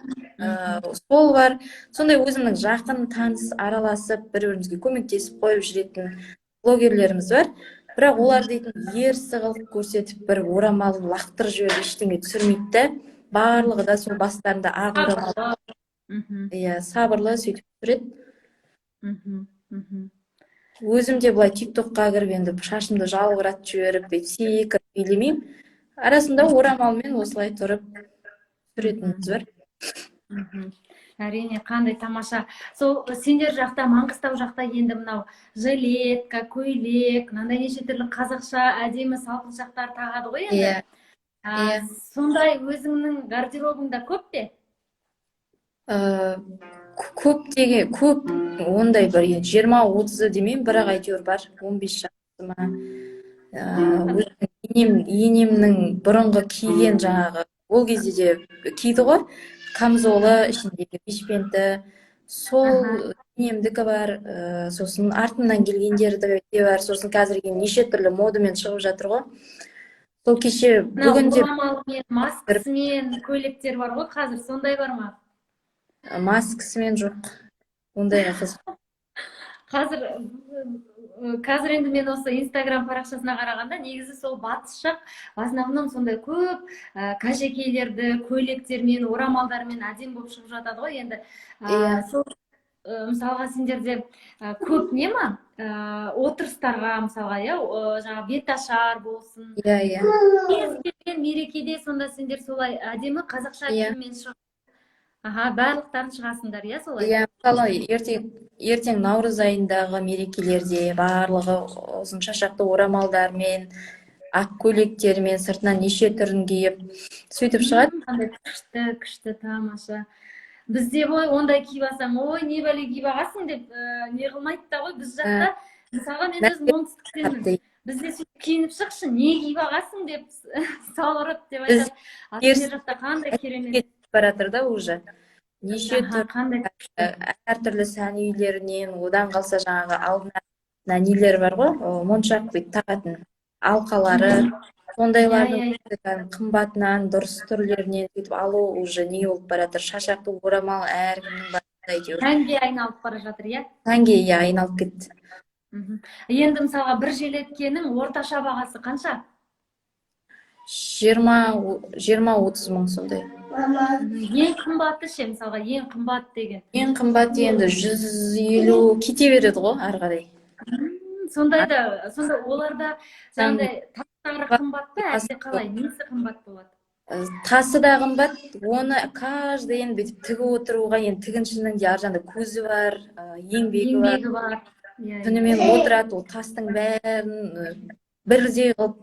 Speaker 2: Сол бар. Сондай өзімнің жақын таныс араласып, бір-бірімізге көмектесіп қойып жүретін блогерлеріміз бар. Бірақ олар дейтін ерсі қылық көрсетіп, бір орамалын лақтырып жіберіп ештеңе түсірмейді да. Барлығы да сол бастарында ақ орамал. Сабырлы сөйтіп жүреді. Өзім де былай тиктокқа кіріп енді шашымды жалбыратып жіберіп, секіріп билемеймін. Арасында орамалмен осылай тұрып жүретініміз бар.
Speaker 1: Әрине, қандай тамаша. Сол сендер жақта, Маңғыстау жақта енді мынау жилетка, көйлек, мынандай неше түрлі қазақша әдемі салпыншақтар тағады ғой енді. Сондай өзіңнің гардеробыңда көп пе? Көп, ондай бір 20-30 демеймін, бірақ әйтеуір бар, 15 шақтысы ма. Енемнің бұрынғы киген жаңағы, ол кезде де киді ғой, камзолы, ішіндегі бешпенті, сол енемдікі бар, сосын артымнан келгендері де бар, сосын қазірге неше түрлі модымен шығып жатыр ғой. Сол кеше бүгінде орамалымен, маскасымен көйлектер бар ғой қазір, сондай бар ма?
Speaker 2: Маскасымен жоқ, ондайға қызық.
Speaker 1: Қазір енді мен осы Инстаграм парақшасына қарағанда, негізі сол батыс жақ в основном сондай көп кажекейлерді көйлектермен, орамалдармен әдем болып шығып жатады ғой енді. Сол мысалға сендерде көп не ма? Отырыстарға мысалға, жаңа беташар болсын. Кез келген мерекеде сонда сендер солай әдемі қазақша киіммен шығып, барлықтарын шығасыңдар, солай?
Speaker 2: Мысалы, ертең наурыз айындағы мерекелерде барлығы ұзын шашақты орамалдармен, ақ көйлектермен, сыртынан неше түрін киіп, сөйтіп шығады.
Speaker 1: Күшті, тамаша. Бізде ғой, ондай киіп алсаң, ой, не бәле киіп аласың деп не қылмайды да ғой. Біз жақта, мысалға мен өзім оңтүстіктенмін. Бізде сөйтіп киініп шықшы, не киіп аласың деп салғырып деп айтады. Сендер жақта қандай керемет
Speaker 2: баратыр да уже. Неше әртүрлі сән үйлерінен, одан қалса жаңағы алдына нелер бар ғой, моншақ бүйтіп тағатын алқалары, сондайлардың қымбатынан, дұрыс түрлерінен сөйтіп алу уже не болып баратыр. Шашақты орамал әркімнің барында әйтеуір.
Speaker 1: Сәнге айналып бара жатыр,
Speaker 2: Сәнге айналып кетті.
Speaker 1: Енді мысалға бір желеткенің орташа бағасы қанша?
Speaker 2: 20-30 мың сондай.
Speaker 1: Ең қымбаты ше, мысалға, ең қымбат деген?
Speaker 2: Ең қымбат енді 150 кете береді ғой ары қарай.
Speaker 1: Сонда оларда жаңағыдай тастары қымбат па, әлде қалай, несі қымбат болады?
Speaker 2: Тасы да қымбат, оны каждый енді бүйтіп тігіп отыруға, енді тігіншінің де ар жағында көзі бар, еңбегі бар. Түнімен отырады, ол тастың бәрін бірдей қылып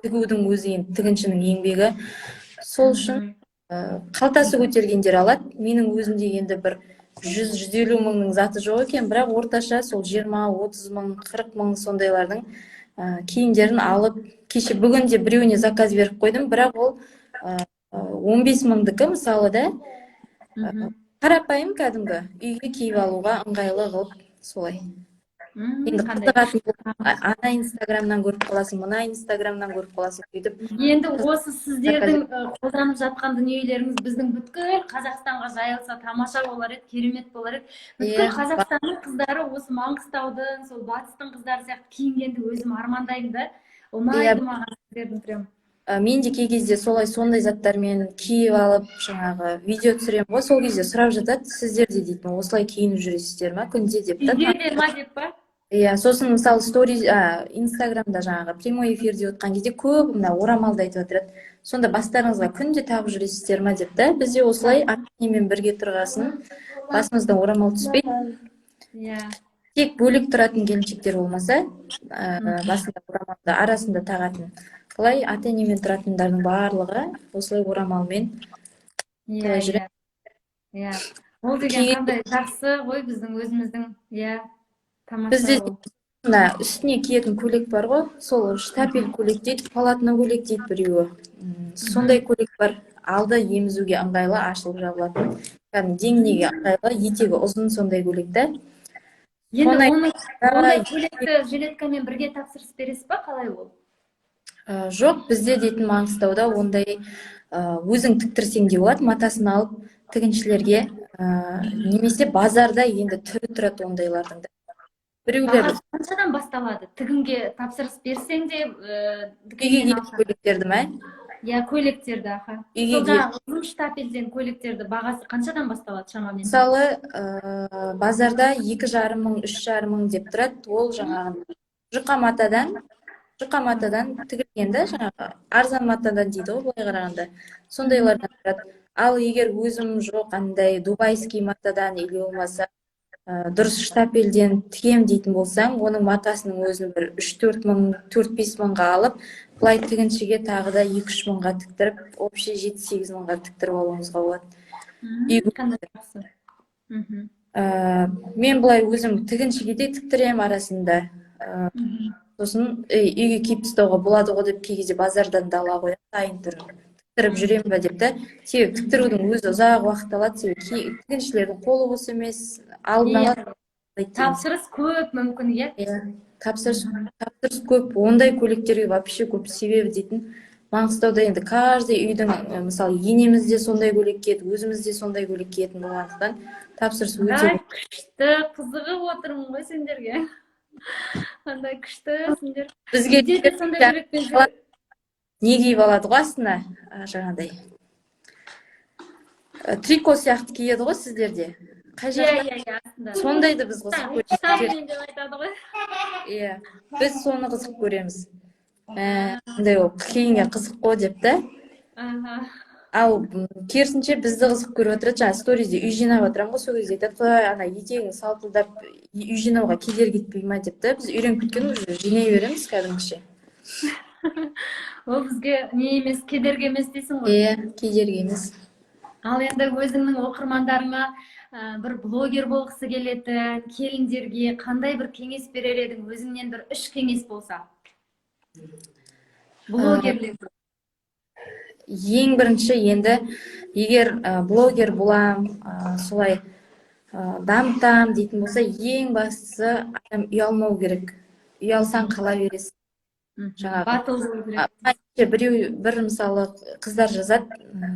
Speaker 2: тігудің өзі енді тігіншінің еңбегі. Сол үшін қалтасы көтергендер алады. Менің өзімде енді бір 100-150 мыңның заты жоқ екен, бірақ орташа сол 20-30 мың, 40 мың сондайлардың киімдерін алып, кеше бүгінде біреуіне заказ беріп қойдым, бірақ ол 15 мыңдікі мысалы да, қарапайым кәдімгі үйге киіп алуға ыңғайлы қылып солай. Енді
Speaker 1: Қандай
Speaker 2: қызығатын ана инстаграмнан көріп қаласың, мына инстаграмнан көріп қаласың сөйтіп.
Speaker 1: Енді осы сіздердің қолданып жатқан дүниелеріңіз біздің бүткіл Қазақстанға жайылса тамаша болар еді, керемет болар еді. Бүткіл Қазақстанның қыздары осы Маңғыстаудың, сол батыстың қыздары сияқты киінгенді өзім армандаймын да. Ұнайды маған сіздердің прям.
Speaker 2: Мен де кей кезде сондай заттармен киіп алып, жаңағы видео түсіремін ғой, сол кезде сұрап жатады, сіздер де дейтін, осылай киініп жүресіздер ма күнде деп та.
Speaker 1: Үйде де ма деп па?
Speaker 2: Иә, сосын мысалы инстаграмда жаңағы прямой эфирде отқан кезде көп мына орамалды айтып отырады. Сонда бастарыңызға күнде тағып жүресіздер ма деп та. Бізде осылай ата-енемен бірге тұрғасын, басымыздан орамал түспейді.
Speaker 1: Иә.
Speaker 2: Тек бөлек тұратын келіншектер болмаса, басында орамалды арасында тағатын. Былай ата-енемен тұратындардың барлығы осылай орамалмен жүреді.
Speaker 1: Иә. Ол деген қандай жақсы ғой біздің өзіміздің, иә.
Speaker 2: Бізде үстіне киетін көйлек бар ғой, сол штапель көйлек дейді, полотно көйлек дейді біреуі. Сондай көйлек бар, алды емізуге ыңғайлы, ашылып жабылатын. Кәдімгі деңгейге ыңғайлы, етегі ұзын сондай көйлек та.
Speaker 1: Енді ондай көйлекті жилеткамен бірге тапсырыс бересіз ба, қалай ол?
Speaker 2: Жоқ, бізде дейтін Маңғыстауда ондай өзің тіктірсең де болады, матасын алып тігіншілерге, немесе базарда енді түрі тұрады ондайлардың да.
Speaker 1: Бағасы қаншадан басталады? Тігінге тапсырыс берсең де,
Speaker 2: үйге көйлектерді ме?
Speaker 1: Иә, көйлектерді, аха. Ұзын штапельден көйлектерді бағасы қаншадан басталады шамамен?
Speaker 2: Мысалы, базарда 2,5 мың, 3,5 мың деп тұрады. Ол жаңағы жұқа матадан тігілген да, жаңағы арзан матадан дейді ғой, былай қарағанда. Сондайлардан тұрады. Ал егер өзім жоқ, андай дубайский матадан или болмаса дұрыс штапельден тігем дейтін болсаң, оның матасының өзін бір 3-4 мың, 4-5 мыңға алып, былай тігіншіге тағы да 2-3 мыңға тіктіріп, общий 7-8 мыңға тіктіріп алуыңызға болады.
Speaker 1: Қандай жақсы.
Speaker 2: Мен былай өзім тігіншіге де тіктірем арасында. Сосын үйге киіп тастауға болады ғой деп кей кезде базардан да ала қоямын, дайын түрін. Тіктіріп жүремін ба деп та. Себебі тіктірудің өзі ұзақ уақыт алады, себебі тігіншілердің қолы бос емес, алдын ала.
Speaker 1: Тапсырыс көп мүмкін, иә?
Speaker 2: Тапсырыс көп, ондай көйлектерге вообще көп, себебі дейтін Маңғыстауда енді каждый үйдің, мысалы, енеміз де сондай көйлек киеді, өзіміз де сондай көйлек киетін болғандықтан тапсырыс өте көп.
Speaker 1: Күшті, қызығып отырмын ғой сендерге. Қандай күшті сендер.
Speaker 2: Бізге
Speaker 1: де сондай көйлекпен
Speaker 2: не киіп алады ғой астына, жаңағыдай. Трико сияқты киеді ғой сіздерде. Қай жақта? Сондайды біз қызық көреміз. Иә, біз соны қызық көреміз. Қандай ол киінген қызық қой деп та. Ал керісінше бізді қызық көріп отырады, жаңа сторизде үй жинап отырамын ғой, сол кезде айтады, ана етегің салтылдап үй жинауға кедергі кетпей ма деп та. Біз үйреніп кеткен уже жинай береміз кәдімгіше.
Speaker 1: Ол бізге не емес, кедергі емес дейсің ғой?
Speaker 2: Иә, кедергі емес.
Speaker 1: Ал енді өзіңнің оқырмандарыңа бір блогер болғысы келетін келіндерге қандай бір кеңес берер едің, өзіңнен бір 3 кеңес болса? Блогерлер.
Speaker 2: Ең бірінші енді, егер блогер болам, солай дамытам дейтін болса, ең бастысы адам ұялмау керек. Ұялсаң қала бересің.
Speaker 1: Батыл болу керек.
Speaker 2: Бір мысалы қыздар жазады,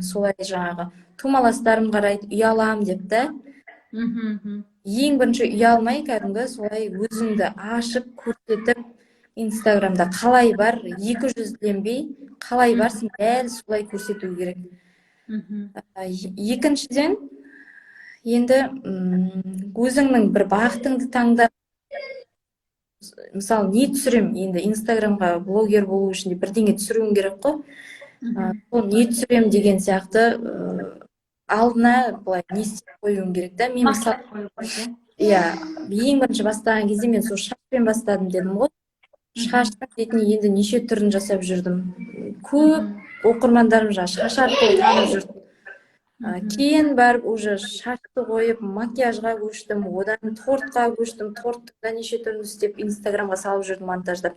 Speaker 2: солай жаңағы тумаластарым қарайды, ұялам деп та. Ең бірінші ұялмай кәдімгі солай өзіңді ашып көрсетіп, инстаграмда қалай бар, 200-ленбей, қалай барсың, дәл солай көрсету керек. Екіншіден, енді өзіңнің бір бағытыңды таңдап, мысалы, не түсірем, енді инстаграмға блогер болу үшін бірдеңе түсіруің керек қой. Ол не түсірем деген сияқты алдына былай не істеп қоюың керек та. Мен мысалы, ең бірінші бастаған кезде мен сол шашпен бастадым дедім ғой. Шаштың дейтін енді неше түрін жасап жүрдім. Көп оқырмандарым шаш арқылы танып жүрді. Кейін барып уже шашты қойып макияжға көштім, одан тортқа көштім, тортты да неше түрлі істеп инстаграмға салып жүрдім монтаждап.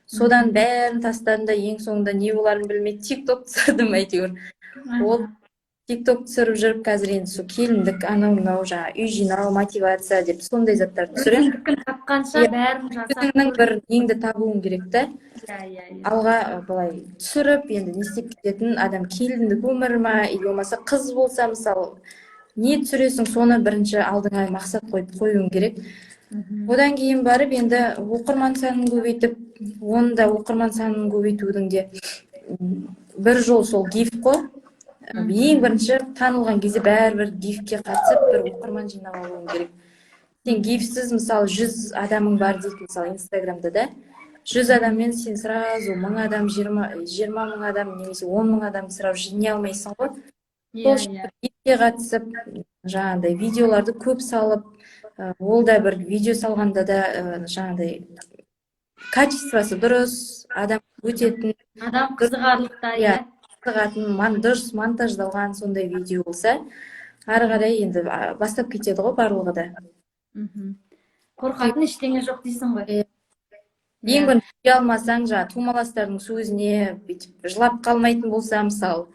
Speaker 2: Содан бәрін тастадым да ең соңында не боларын білмей тикток түсірдім әйтеуір. Ол тикток түсіріп жүріп қазір енді сол келіндік анау мынау жаңағы үй жинау мотивация деп сондай заттар түсіремін.
Speaker 1: Өзіңдікін тапқанша бәрін жасап
Speaker 2: өзіңнің бір неңді табуың керек та.
Speaker 1: иә.
Speaker 2: Алға былай түсіріп енді не істеп кететін адам келіндік өмір ма или болмаса қыз болса мысалы не түсіресің соны бірінші алдыңа мақсат қойып қоюың керек. Одан кейін барып енді оқырман санын көбейтіп, оны да оқырман санын көбейтудің де бір жол сол гиф қой. Ең бірінші танылған кезде бәрібір гифке қатысып бір оқырман жинап алуың керек. Сен гифсіз мысалы 100 адамың бар дейді мысалы инстаграмда да 100 адаммен сен сразу 1000 адам 20 мың адам немесе 10 мың адам сразу жинай алмайсың ғой. Сол үшін гифке қатысып жаңағыдай видеоларды көп салып, ол да бір видео салғанда да жаңағыдай качествосы дұрыс, адам өтетін,
Speaker 1: адам қызығарлықтай,
Speaker 2: қызығатын, дұрыс монтаждалған сондай видео болса, ары қарай енді бастап кетеді ғой барлығы да.
Speaker 1: Қорқатын ештеңе жоқ дейсің ғой.
Speaker 2: Ең бірінші ұялмасаң, жаңағы тумаластардың сөзіне бүйтіп жылап қалмайтын болса, мысалы.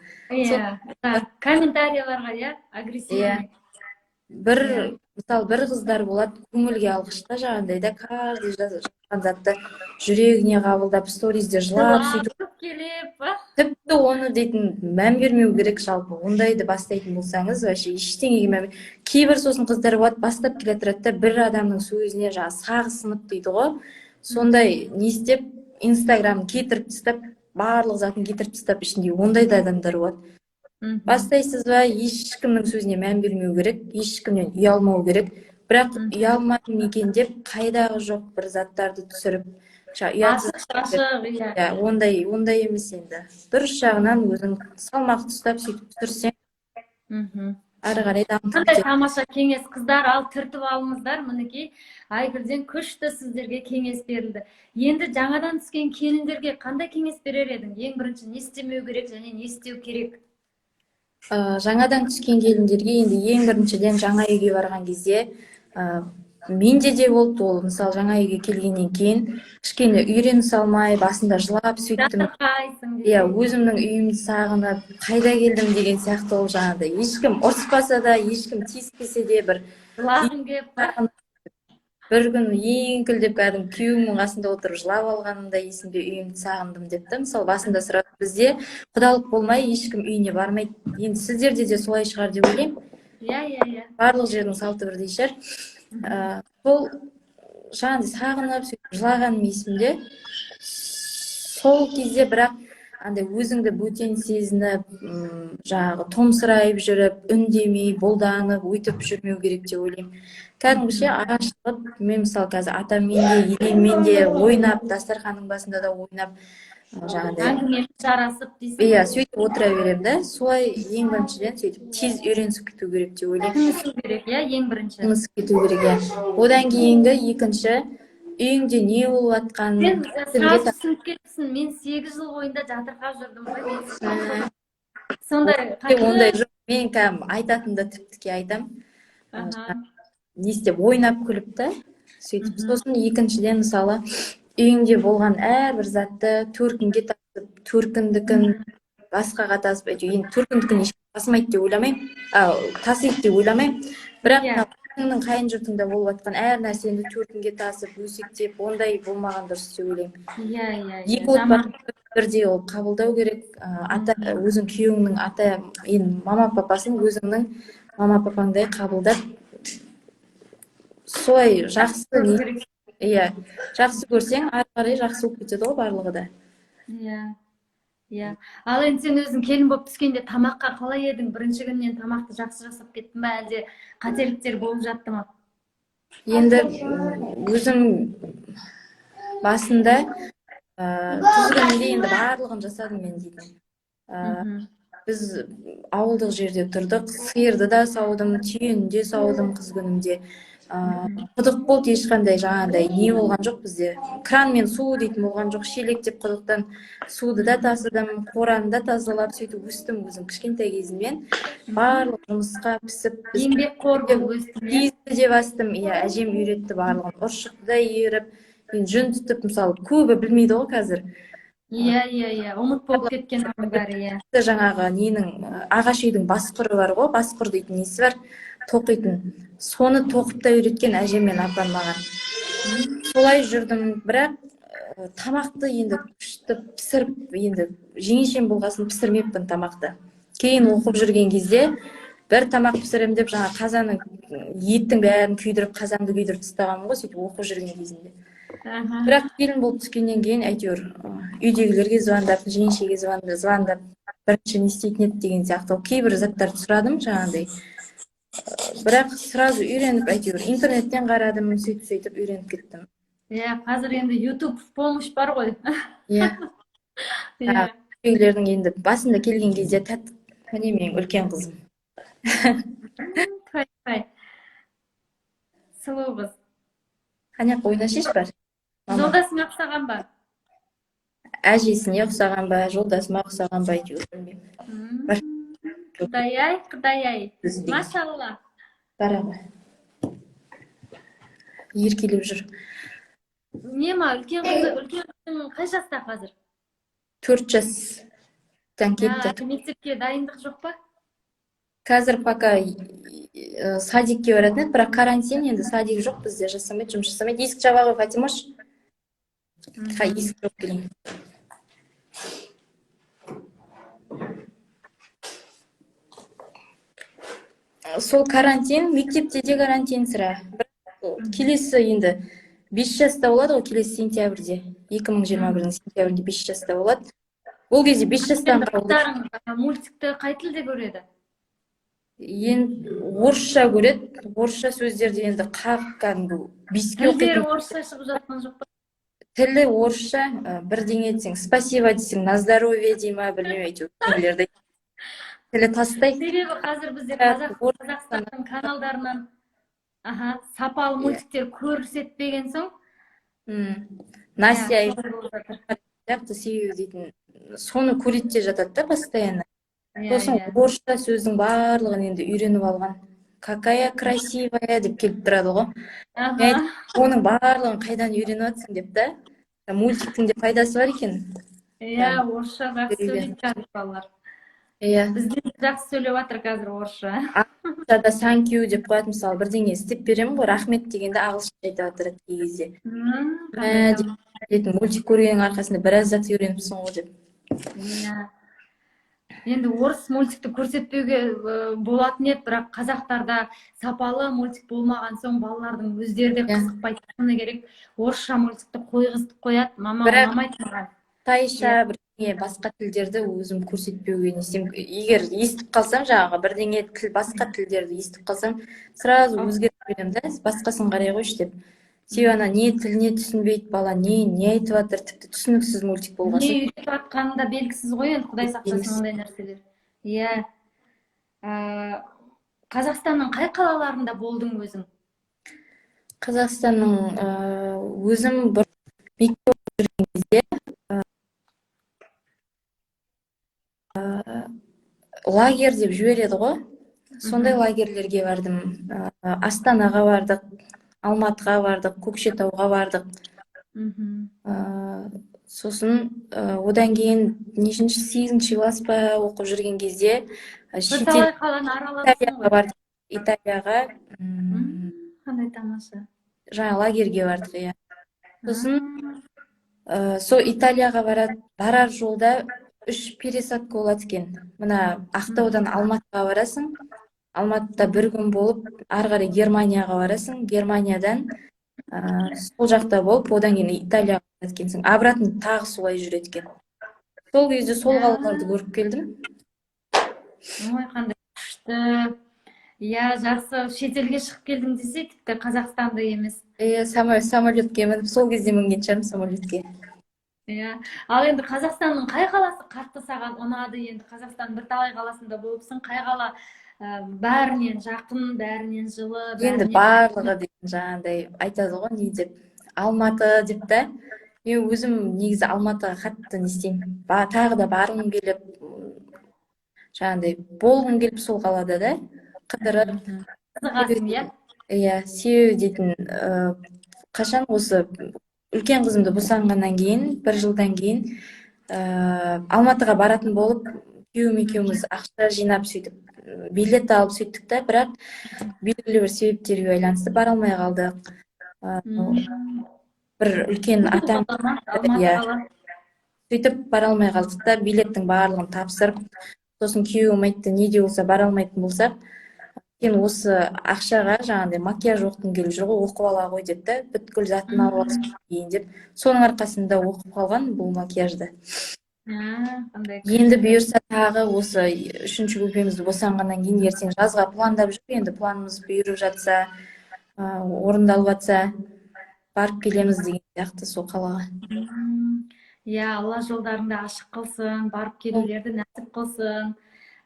Speaker 1: Комментарияларға, агрессивный.
Speaker 2: Мысалы, бір қыздар болады, көңілге алғышта жаңағыдай да каждый жазған затты жүрегіне қабылдап, сторизде жылап сөйтіп
Speaker 1: келіп,
Speaker 2: тіпті оны дейтін мән бермеу керек жалпы. Ондайды бастайтын болсаңыз, вообще ештеңеге мән. Кейбір сосын қыздар болады, бастап келе тұрады да бір адамның сөзіне жаңағы сағы сынып дейді ғой. Сондай не істеп, инстаграмын кетіріп тастап, барлық затын кетіріп тастап, ішінде ондай да адамдар болады. Бастайсыз ба, ешкімнің сөзіне мән бермеу керек, ешкімнен ұялмау керек. Бірақ ұялмаймын екен деп қайдағы жоқ бір заттарды түсіріп, ондай емес енді. Дұрыс жағынан өзің салмақты ұстап сөйтіп түсірсең, ары қарай дамытып
Speaker 1: қандай тамаша кеңес қыздар, ал түртіп алыңыздар. Мінекей Айгүлден күшті сіздерге кеңес берілді. Енді жаңадан түскен келіндерге қандай кеңес берер едің? Ең бірінші не істемеу керек және не істеу керек?
Speaker 2: Жаңадан түскен келіндерге енді ең біріншіден жаңа үйге барған кезде менде де болды ол. Мысалы жаңа үйге келгеннен кейін кішкене үйренісе салмай, басында жылап сөйттім. Өзімнің үйімді сағынып, қайда келдім деген сияқты ол жаңағыдай. Ешкім ұрыспаса да, ешкім тиіспесе де бір
Speaker 1: жылағың келіп,
Speaker 2: бір күн еңкілдеп кәдімгі күйеуімнің қасында отырып жылап алғанымда есімде үйімді сағындым депті. Мысалы басында сұрады, бізде құдалық болмай ешкім үйіне бармайды. Енді сіздерде де солай шығар деп ойлаймын.
Speaker 1: Иә.
Speaker 2: Барлық жердің салты бірдей шығар. Сол жаңағыдай сағынып сөйтіп жылағаным есімде. Сол кезде бірақ андай өзіңді бөтен сезініп, жаңағы томсырайып жүріп, үндемей, болданып, өйтіп жүрмеу керек деп ойлаймын. Кәдімгіше ашылып, мен мысалы қазір атаммен де, енеммен де ойнап, дастарханның басында да ойнап, жаңағыдай
Speaker 1: әңгіме жарасып дейсің.
Speaker 2: сөйтіп отыра беремін да. Солай ең біріншіден сөйтіп тез үйренісіп кету керек деп ойлаймын.
Speaker 1: Тыңысу керек, ең бірінші.
Speaker 2: Тыңысып кету керек, Одан кейінгі екінші үйіңде не болып жатқанын
Speaker 1: сразу түсініп кетіпсің. Мен 8 жыл бойында жатырқап жүрдім ғой. Сондай
Speaker 2: жоқ. Мен айтатынды тіптіке айтам. Не істеп ойнап күліп та сөйтіп. Сосын екіншіден мысалы үйіңде болған әрбір затты төркінге тасып, төркіндікін басқаға тасып, енді төркіндікін ешкім тасымайды деп ойламаймын, тасиды деп ойламаймын. Бірақ қайын жұртыңда болып жатқан әр нәрсені төркінге тасып, өсектеп, ондай болмаған дұрыс деп ойлаймын. Екі отбасы бірдей ол қабылдау керек. Өзің күйеуіңнің енді мама папасын өзіңнің мама папаңдай қабылдап, солай жақсы көрсең, ары қарай жақсы болып кетеді ғой барлығы да.
Speaker 1: Ал енді сен өзің келін болып түскенде тамаққа қалай едің? Бірінші күннен тамақты жақсы жасап кеттің ба, әлде қателіктер болып жатты ма?
Speaker 2: Енді өзім басында түзгенде енді барлығын жасадым мен дейтін. Біз ауылдық жерде тұрдық, сиырды да саудым, түйені де саудым қыз күнімде. құдық болды, ешқандай жаңағындай не болған жоқ бізде. Кранмен су дейтін болған жоқ, шелектеп құдықтан суды да тасыдым, қораны да тазалап сөйтіп өстім өзім кішкентай кезімнен. Барлық жұмысқа пісіп
Speaker 1: еңбекқор болып өстің, иә?
Speaker 2: киізді де бастым, иә, әжем үйретті барлығын. Ұршықты да иіріп, жүн түтіп, мысалы көбі білмейді ғой қазір.
Speaker 1: Иә, ұмыт болып кеткен оның бәрі, иә.
Speaker 2: Жаңағы ненің ағаш үйдің басқұры бар ғой, басқұр дейтін несі бар, тоқитын. Соны тоқып та үйреткен әжем мен апам маған. Солай жүрдім, бірақ тамақты енді күшті пісіріп, енді жеңешем болғасын пісірмеппін тамақты. Кейін оқып жүрген кезде бір тамақ пісірем деп жаңа қазанның еттің бәрін күйдіріп, қазанды күйдіріп тастағанмын ғой, сөйтіп оқып жүрген кезімде. Бірақ келін болып түскеннен кейін әйтеуір үйдегілерге звондап, жеңешеге звондап, бірінші не істейтін еді деген сияқты кейбір заттарды сұрадым жаңағыдай. Бірақ сразу үйреніп, әйтеуір интернеттен қарадым, сөйтіп үйреніп кеттім.
Speaker 1: Иә, қазір енді YouTube помощь бар ғой.
Speaker 2: Иә. Үйлердің енді басында келген кезде тәтті, міне менің үлкен қызым.
Speaker 1: Сұлу қыз.
Speaker 2: Қанақ ойнашеш бар?
Speaker 1: Жолдасыңа ұқсаған ба?
Speaker 2: Әжесіне ұқсаған ба, жолдасыма ұқсаған ба, әйтеуір білмеймін.
Speaker 1: Құдай-ай. Машалла.
Speaker 2: Бараба. Еркелеп жүр.
Speaker 1: Нема, үлкен қызың қай жаста қазір?
Speaker 2: 4 жастан кетті.
Speaker 1: Мектепке дайындық жоқ па?
Speaker 2: Қазір пока садикке баратын еді, бірақ карантин, енді садик жоқ бізде, жасамайды, жұмыс жасамайды. Есік жаба ғой, Фатимаш. Есік жоқ келейін. Сол карантин, мектепте де карантин сірә. Келесі енді 5 жаста болады ғой, келесі сентябрьде. 2021 сентябрьде 5 жаста болады. Ол кезде 5 жастан
Speaker 1: мультикті қай тілде көреді?
Speaker 2: Енді орысша көреді, орысша сөздерді енді кәдімгі беске оқиды.
Speaker 1: Тілдері орысша шығып жатқан жоқ па?
Speaker 2: Тілі орысша, бірдеңе десең, спасибо десең, на здоровье дей ма, білмеймін, әйтеуір тілі тастай.
Speaker 1: Себебі қазір бізде Қазақстанның каналдарынан сапалы мультиктер көрсетпеген соң,
Speaker 2: Настя сияқты себебі дейтін, соны көреді де жатады да постоянно. Сосын орысша сөздің барлығын енді үйреніп алған. Какая красивая деп келіп тұрады ғой. Оның барлығын қайдан үйреніп жатсың деп да. Мультиктің де пайдасы бар екен.
Speaker 1: Иә, орысша жақсы сөйлейді қазір балалар. Бізде жақсы сөйлеп жатыр қазір орысша.
Speaker 2: Ағылшыншада thank you деп қояды, мысалы, бірдеңе істеп беремін ғой, рахмет дегенде ағылшынша айтып жатыр кей кезде. Мультик көргеннің арқасында біраз зат үйреніпсің ғой деп.
Speaker 1: Енді орыс мультикті көрсетпеуге болатын еді, бірақ қазақтарда сапалы мультик болмаған соң балалардың өздері де қызықпайды. Шыны керек, орысша мультикті қойғызып қояды, мама ұнамайды маған.
Speaker 2: Тайша бірдеңе басқа тілдерді өзім көрсетпеуге несем, егер естіп қалсам, жаңағы бірдеңе басқа тілдерді естіп қалсам, сразу өзгертіп беремін да, басқасын қарай қойшы деп. Себебі ана не тіліне түсінбейді бала, не айтып жатыр, тіпті түсініксіз мультик болған.
Speaker 1: Не үйретіп жатқаны да белгісіз ғой, енді Құдай сақтасын ондай нәрселер. Иә. Қазақстанның қай қалаларында болдың өзің?
Speaker 2: Қазақстанның өзім бір мектеп жүрген кезде лагерь деп жібереді ғой. Сондай лагерлерге бардым. Астанаға бардық, Алматыға бардық, Көкшетауға бардық. Сосын одан кейін 8-ші класс па оқып жүрген кезде
Speaker 1: Бірталай қаланы аралапсың ғой.
Speaker 2: Италияға.
Speaker 1: Қандай тамаша.
Speaker 2: Жаңа лагерге бардық, иә. Сосын сол Италияға барар жолда 3 пересадка болады екен. Мына Ақтаудан Алматыға барасың. Алматыда бір күн болып, ары қарай Германияға барасың. Германиядан сол жақта болып, одан кейін Италияға барады екенсің. Обратно тағы солай жүреді екен. Сол кезде сол қалаларды көріп келдім.
Speaker 1: Ой, қандай күшті. Иә, жақсы. Шетелге шығып келдің десе, тіпті Қазақстанды емес.
Speaker 2: Самолетке мініп, сол кезде мінген шығармын самолетке.
Speaker 1: Иә. Ал енді Қазақстанның қай қаласы қатты саған ұнады? Енді Қазақстанның бірталай қаласында болыпсың. Қай қала бәрінен жақын, бәрінен жылы,
Speaker 2: Енді
Speaker 1: бәрінен
Speaker 2: барлығы деген жаңағыдай айтады ғой не деп, Алматы деп та. Мен өзім негізі Алматыға қатты не істеймін. Тағы да барғым келіп, жаңағыдай болғым келіп сол қалада да қыдырып.
Speaker 1: қызығасың, иә?
Speaker 2: Иә, себебі дейтін, қашан осы үлкен қызымды босанғаннан кейін, бір жылдан кейін Алматыға баратын болып, күйеуім екеуміз ақша жинап сөйтіп билет алып сөйттік та, бірақ белгілі бір себептерге байланысты бара алмай қалдық. Бір үлкен атам,
Speaker 1: Алматы
Speaker 2: иә,
Speaker 1: қала.
Speaker 2: сөйтіп бара алмай қалдық та, билеттің барлығын тапсырып, сосын күйеуім айтты, не де болса бара алмайтын болсақ, сен осы ақшаға жаңағыдай макияж оқығың келіп жүр ғой, оқып ала ғой деп та, бүткіл затын алып алсын кейін деп, соның арқасында оқып қалған бұл макияжды.
Speaker 1: Қандай
Speaker 2: Енді бұйырса тағы осы үшінші бөпемізді босанғаннан кейін ертең жазға пландап жүр, енді планымыз бұйырып жатса, орындалып жатса, барып келеміз деген сияқты сол қалаға.
Speaker 1: Иә, Алла жолдарыңды ашық қылсын, барып келулерді нәсіп қылсын.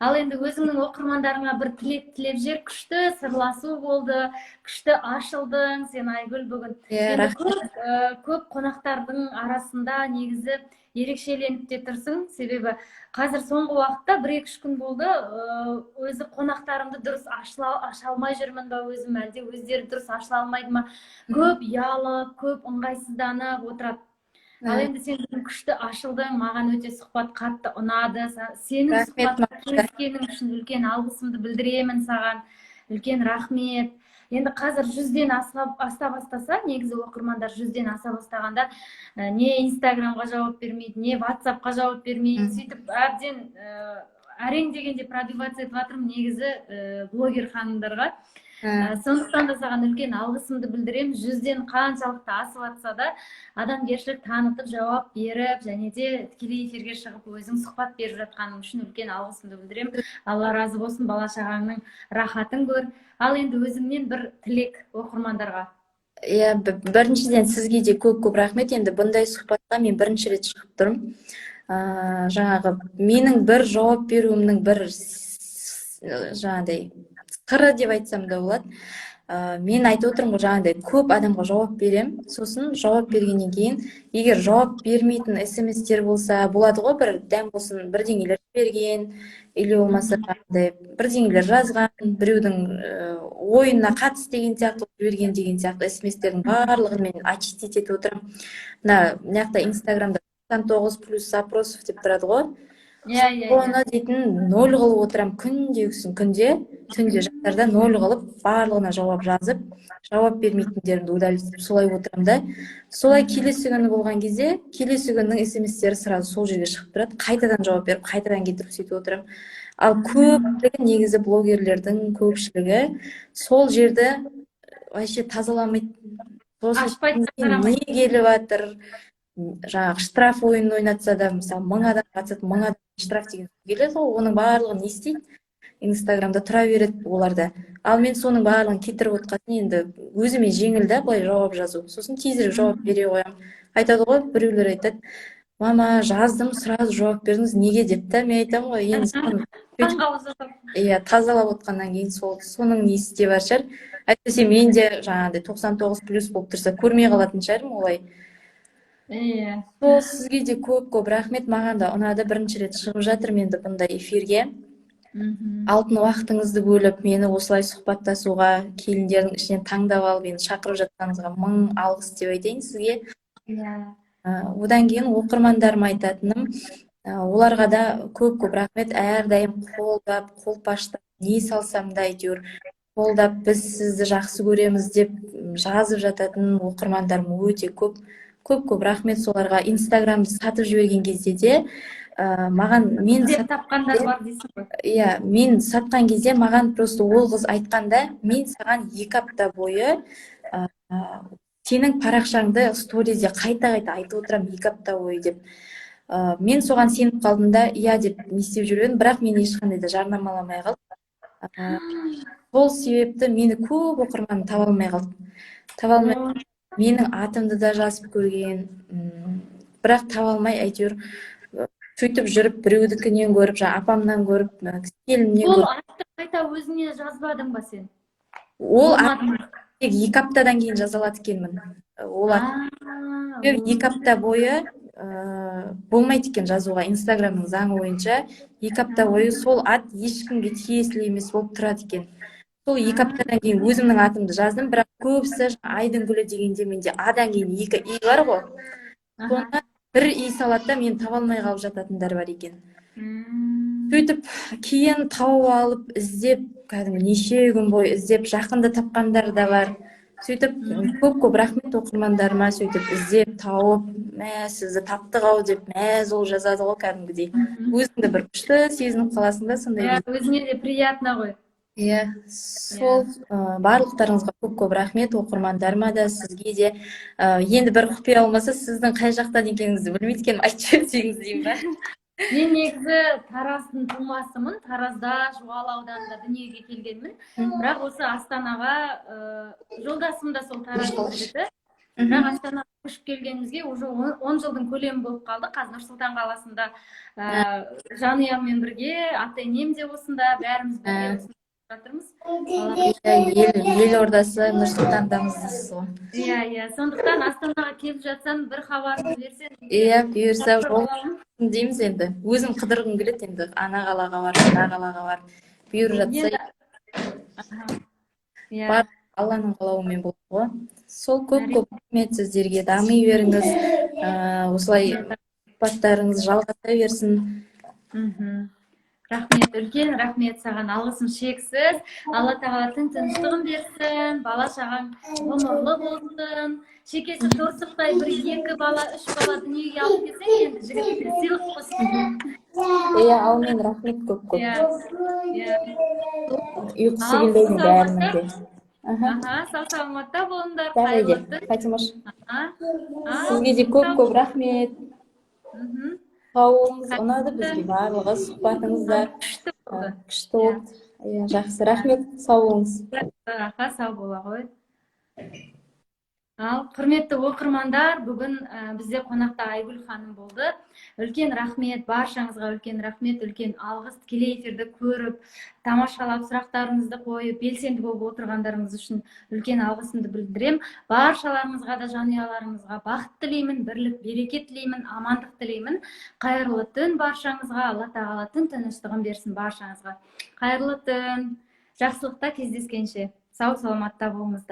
Speaker 1: Ал енді өзіңнің оқырмандарыңа бір тілек тілеп жер, күшті сырласу болды, күшті ашылдың сен, Айгүл, бүгін. Енді көп қонақтардың арасында негізі ерекшеленіп те тұрсың, себебі қазір соңғы уақытта 1-2 күн болды, өзі қонақтарымды дұрыс аша алмай жүрмін ба өзім, әлде өздері дұрыс ашыла алмайды ма, көп ұялып, көп ыңғайсызданып отырады. Ал енді сен күшті ашылдың, маған өте сұхбат қатты ұнады. Сенің сұхбатқа келіскенің үшін үлкен алғысымды білдіремін саған. Үлкен рахмет. Енді қазір 100-ден аса бастаса, негізі оқырмандар 100-ден аса бастағанда не Инстаграмға жауап бермейді, не WhatsAppқа жауап бермейді. Сөйтіп әбден әрең дегенде пробивация етіп жатырмын негізі блогер ханымдарға. Сондықтан да саған үлкен алғысымды білдіремін. 100-ден қаншалықты асып жатса да адамгершілік танытып жауап беріп, және де тікелей эфирге шығып өзің сұхбат беріп жатқаның үшін үлкен алғысымды білдіремін. Алла разы болсын, бала шағаңның рахатын көр. Ал енді өзіңнен бір тілек оқырмандарға.
Speaker 2: Иә, біріншіден сізге де көп рахмет. Енді бұндай сұхбатқа мен бірінші рет шығып тұрмын. Жаңағы менің бір жауап беруімнің бір жаңағыдай қыры деп айтсам да болады. Мен айтып отырмын ғой, жаңағыдай көп адамға жауап берем, сосын жауап бергеннен кейін, егер жауап бермейтін смс-тер болса, болады ғой, бір дәм болсын бірдеңелер берген, или болмаса бірдеңелер жазған, біреудің ойынына қатыс деген сияқты берген деген сияқты смс-тердің барлығын мен очистить етіп отырамын. Мына жақта Инстаграмда 99 плюс запросов деп тұрады ғой. Оны дейтін 0 қылып отырам күнде жақтарда 0 қылып, барлығына жауап жазып, жауап бермейтіндерімді удалить солай отырам да. Солай келесі күні болған кезде, келесі күннің смс-тері сразу сол жерге шығып тұрады, қайтадан жауап беріп, қайтадан кетіріп сөйтіп отырам. Ал көпшілігі, негізі блогерлердің көпшілігі сол жерді вообще тазаламайды.
Speaker 1: Ашпайды,
Speaker 2: не келіп жатыр, жаңағы штраф ойынын ойнатса да, мысалы 1000 адам қатысады, 1000 адам штраф деген келеді ғой, оның барлығын не істейді? Инстаграмда тұра береді оларда. Ал мен соның барлығын кетіріп отқасын, енді өзіме жеңіл да былай жауап жазу. Сосын тезірек жауап бере қоямын. Айтады ғой, біреулер айтады, мама, жаздым, сразу жауап бердіңіз, неге деп та. Мен айтамын ғой, енді тазалап отқаннан кейін соның несі де бар шығар. Әйтпесе мен де жаңағыдай 99 плюс болып тұрса көрмей қалатын шығармын олай. Сол сізге де көп рахмет, маған да ұнады, бірінші рет шығып жатырмын енді бұндай эфирге. Алтын уақытыңызды бөліп мені осылай сұхбаттасуға, келіндердің ішінен таңдап алып енді шақырып жатқаныңызға 1000 алғыс деп айтайын сізге. Одан кейін оқырмандарыма айтатыным, оларға да көп рахмет, әрдайым қолдап, қолпаштап, не салсам да әйтеуір қолдап, біз сізді жақсы көреміз деп жазып жататын оқырмандарым өте көп рахмет соларға. Инстаграмды сатып жіберген кезде де маған мен
Speaker 1: тапқандар бар дейсің ғой.
Speaker 2: Иә, мен сатқан кезде маған просто ол қыз айтқанда, мен саған 2 апта бойы сенің парақшаңды сториде қайта айтып отырам 2 апта бойы деп. Мен соған сеніп қалдым да, иә деп не істеп жүргенмін, бірақ мен ешқандай да жарнамаламай қалдым. Сол себепті мені көп оқырман таба алмай қалды. Менің атымды да жазып көрген, бірақ таба алмай әйтеуір сөйтіп жүріп біреудікінен көріп, жаңа апамнан көріп, келінімнен
Speaker 1: Ол
Speaker 2: көріп.
Speaker 1: атты қайта өзіңе жазбадың ба сен?
Speaker 2: Ол
Speaker 1: Болмады ма?
Speaker 2: тек 2 аптадан кейін жаза алады екенмін. Ол
Speaker 1: А,
Speaker 2: 2 апта бойы болмайды екен жазуға. Инстаграмның заңы бойынша 2 апта бойы сол ат ешкімге тиесілі емес болып тұрады екен. Сол 2 аптадан кейін өзімнің атымды жаздым, бірақ көбісі айдың гүлі дегенде менде адан кейін 2 и бар ғой. Сонда бір и салады да мен таба алмай қалып жататындар бар екен. Сөйтіп кейін тауып алып іздеп, кәдімгі неше күн бойы іздеп жақында тапқандар да бар. Сөйтіп көп рахмет оқырмандарыма, сөйтіп іздеп тауып, мә сізді таптық ау деп мәз ол жазады ғой кәдімгідей. Өзіңді бір күшті сезініп қаласың да сондай.
Speaker 1: Өзіңе де приятно ғой.
Speaker 2: Иә, сол барлықтарыңызға көп рахмет, оқырмандарыма да, сізге де. Енді бір құпия болмаса, сіздің қай жақтан екеніңізді білмейді екенмін, айтып жіберсеңіз деймін ба?
Speaker 1: Мен негізі Тараздың тумасымын. Таразда Жуалы ауданында дүниеге келгенмін. Бірақ осы Астанаға жолдасым да сол Таразда жүреді. Бірақ Астанаға көшіп келгенімізге уже 10 жылдың көлемі болып қалды. Қазір Нұрсұлтан қаласында жанұяммен бірге, ата-енем де осында, бәріміз бірге осында жатырмыз.
Speaker 2: Елордасы Нұрсұлтандамыз дейсіз ғой.
Speaker 1: Иә, сондықтан Астанаға келіп жатсаң, бір хабарыңды берсең.
Speaker 2: Иә, бұйырса дейміз енді. Өзім қыдырғым келеді енді. Ана қалаға бар, мына қалаға бар. Бұйыр жатса. Бар, Алланың қалауымен болады ғой. Сол көп рахмет сіздерге, дами беріңіз. Осылай сұхбаттарыңыз жалғаса берсін.
Speaker 1: Рахмет, үлкен рахмет саған, алғысым шексіз. Алла тағала тыныштығын берсін, бала шағаң ғұмырлы болсын. Шекесі торсықтай 1-2 бала, 3 бала дүниеге алып келсең, енді жігітке сыйлық қоссын.
Speaker 2: Иә, аумин, рахмет көп. Ұйқысы келмейді бәрінің де.
Speaker 1: Сау саламатта болыңдар,
Speaker 2: қайырлы түн. Фатимаш. Сізге де көп рахмет. Сауыңыз ұнады бізге барлығы, сұхбатыңыздар күшті болды. Жақсы, рахмет, сау болыңыз.
Speaker 1: Сау бола ғой. Ал, құрметті оқырмандар, бүгін бізде қонақта Айгүл ханым болды. Үлкен рахмет, баршаңызға үлкен рахмет, үлкен алғыс. Тікелей эфирді көріп, тамашалап, сұрақтарыңызды қойып, белсенді болып отырғандарыңыз үшін үлкен алғысымды білдірем. Баршаларыңызға да, жанұяларыңызға бақыт тілеймін, бірлік, берекет тілеймін, амандық тілеймін. Қайырлы түн баршаңызға, Алла тағала түн тыныштығын берсін баршаңызға. Қайырлы түн, жақсылықта кездескенше, сау саламатта болыңыздар.